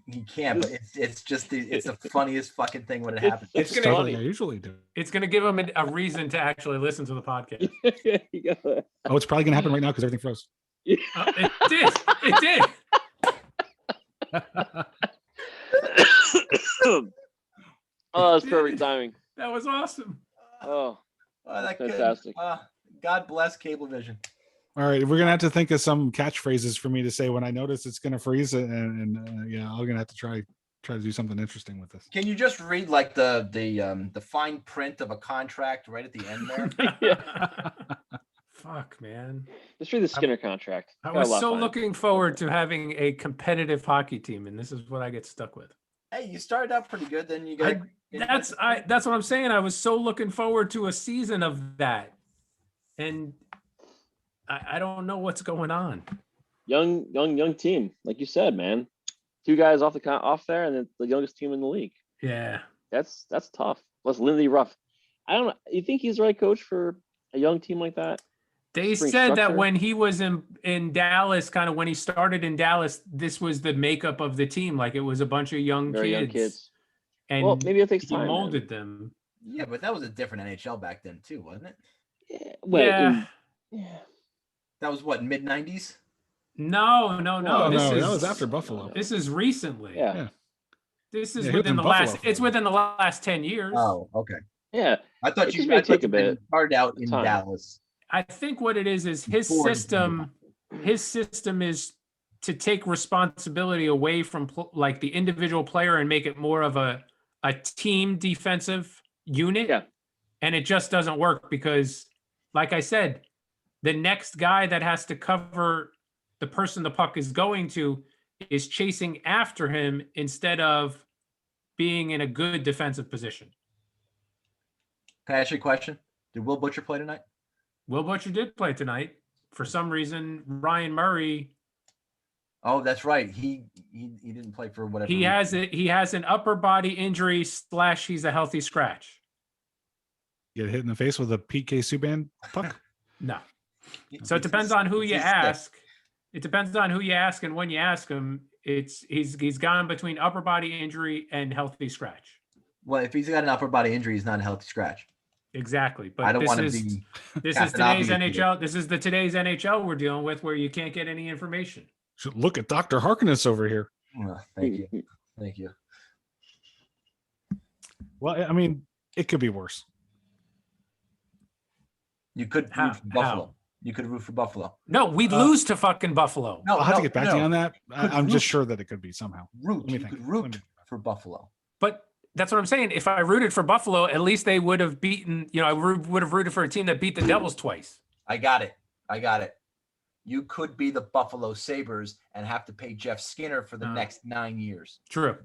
He can't, but it's just it's the funniest fucking thing when it happens. It's Stuff gonna like I usually do. it's gonna give him a reason to actually listen to the podcast. You gotta- Oh, it's probably gonna happen right now because everything froze. It did. It did. Oh, that's perfect timing. That was awesome. Oh, Oh, that could, fantastic. God bless Cablevision. All right, we're gonna have to think of some catchphrases for me to say when I notice it's gonna freeze, and yeah, I'm gonna have to try to do something interesting with this. Can you just read like the fine print of a contract right at the end there? Fuck, man. Let's read the Skinner contract. I Got a was lot so behind it. looking forward to having a competitive hockey team, and this is what I get stuck with. Hey, you started out pretty good, then you got. That's what I'm saying. I was so looking forward to a season of that, and I don't know what's going on. Young team, like you said, man. 2 guys off there, and then the youngest team in the league. Yeah. That's tough. Plus Lindsey Ruff. I don't know. You think he's the right coach for a young team like that? They Spring said that structure? when he was in Dallas, kind of when he started in Dallas, this was the makeup of the team. Like it was a bunch of young Very young kids. and Well, maybe it takes he time. man. molded them. Yeah, but that was a different NHL back then too, wasn't it? Yeah. Well, Yeah. yeah. That was what, mid '90s? No. No, Oh This no, is, that was after Buffalo. This is recently. Yeah. Yeah. This is Yeah, he was within in the Buffalo last. for a It's while. within the last 10 years. Oh, okay. Yeah. I thought It you just may take a you bit started out in time. Dallas. I think what it is his Before he system. His system is to take responsibility away from like the individual player and make it more of a team defensive unit. Yeah. And it just doesn't work because, like I said, the next guy that has to cover the person the puck is going to is chasing after him instead of being in a good defensive position. Can I ask you a question? Did Will Butcher play tonight? Will Butcher did play tonight. For some reason, Ryan Murray, Oh, that's right. He didn't play for whatever. he reason. has an upper body injury / he's a healthy scratch. Get hit in the face with a PK Subban puck. No. So it depends on who you ask. It depends on who you ask and when you ask him. He's gone between upper body injury and healthy scratch. Well, if he's got an upper body injury, he's not a healthy scratch. Exactly. But I don't this want to is be. this is Captain today's Obvious here. NHL. This is the today's NHL we're dealing with where you can't get any information. Should look at Dr. Harkness over here. Thank you. Thank you. Well, I mean, it could be worse. You could How? root for Buffalo. How? You could root for Buffalo. No, we'd lose to fucking Buffalo. No, I'll have no, to get back no. to you on that. Could I'm root. just sure that it could be somehow. Root. Let me You think. could Let root me- for Buffalo. But that's what I'm saying. If I rooted for Buffalo, at least they would have beaten, I would have rooted for a team that beat the Devils twice. I got it. You could be the Buffalo Sabres and have to pay Jeff Skinner for the next 9 years. True.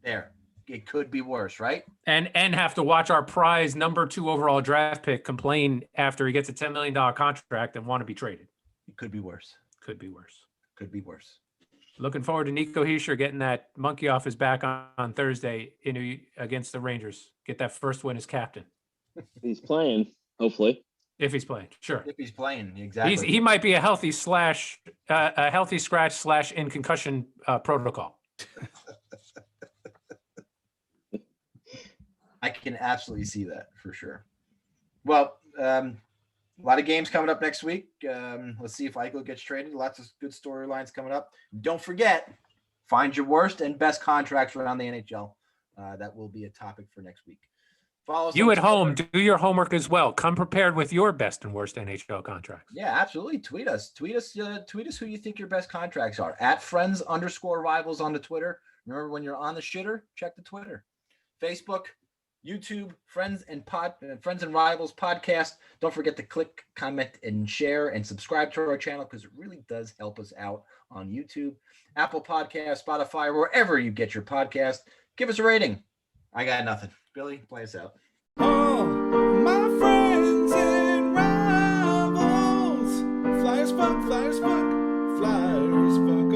There. It could be worse, right? And have to watch our prize number 2 overall draft pick complain after he gets a $10 million contract and want to be traded. It could be worse. Could be worse. Could be worse. Looking forward to Nico Hischier getting that monkey off his back on Thursday against the Rangers. Get that first win as captain. He's playing, hopefully. If he's playing, sure. If he's playing, exactly. He might be a healthy scratch / in concussion protocol. I can absolutely see that for sure. Well, a lot of games coming up next week. Let's see if Eichel gets traded. Lots of good storylines coming up. Don't forget, find your worst and best contracts around the NHL. That will be a topic for next week. Follow us You on at home, Twitter. do your homework as well. Come prepared with your best and worst NHL contracts. Yeah, absolutely. Tweet us who you think your best contracts are. At @friends_rivals on the Twitter. Remember, when you're on the shitter, check the Twitter. Facebook, YouTube, Friends and Rivals podcast. Don't forget to click, comment, and share and subscribe to our channel because it really does help us out on YouTube, Apple Podcast, Spotify, wherever you get your podcast. Give us a rating. I got nothing. Billy, play us out. Oh, my friends and rivals. Fly as fuck, fly as fuck, fly as fuck.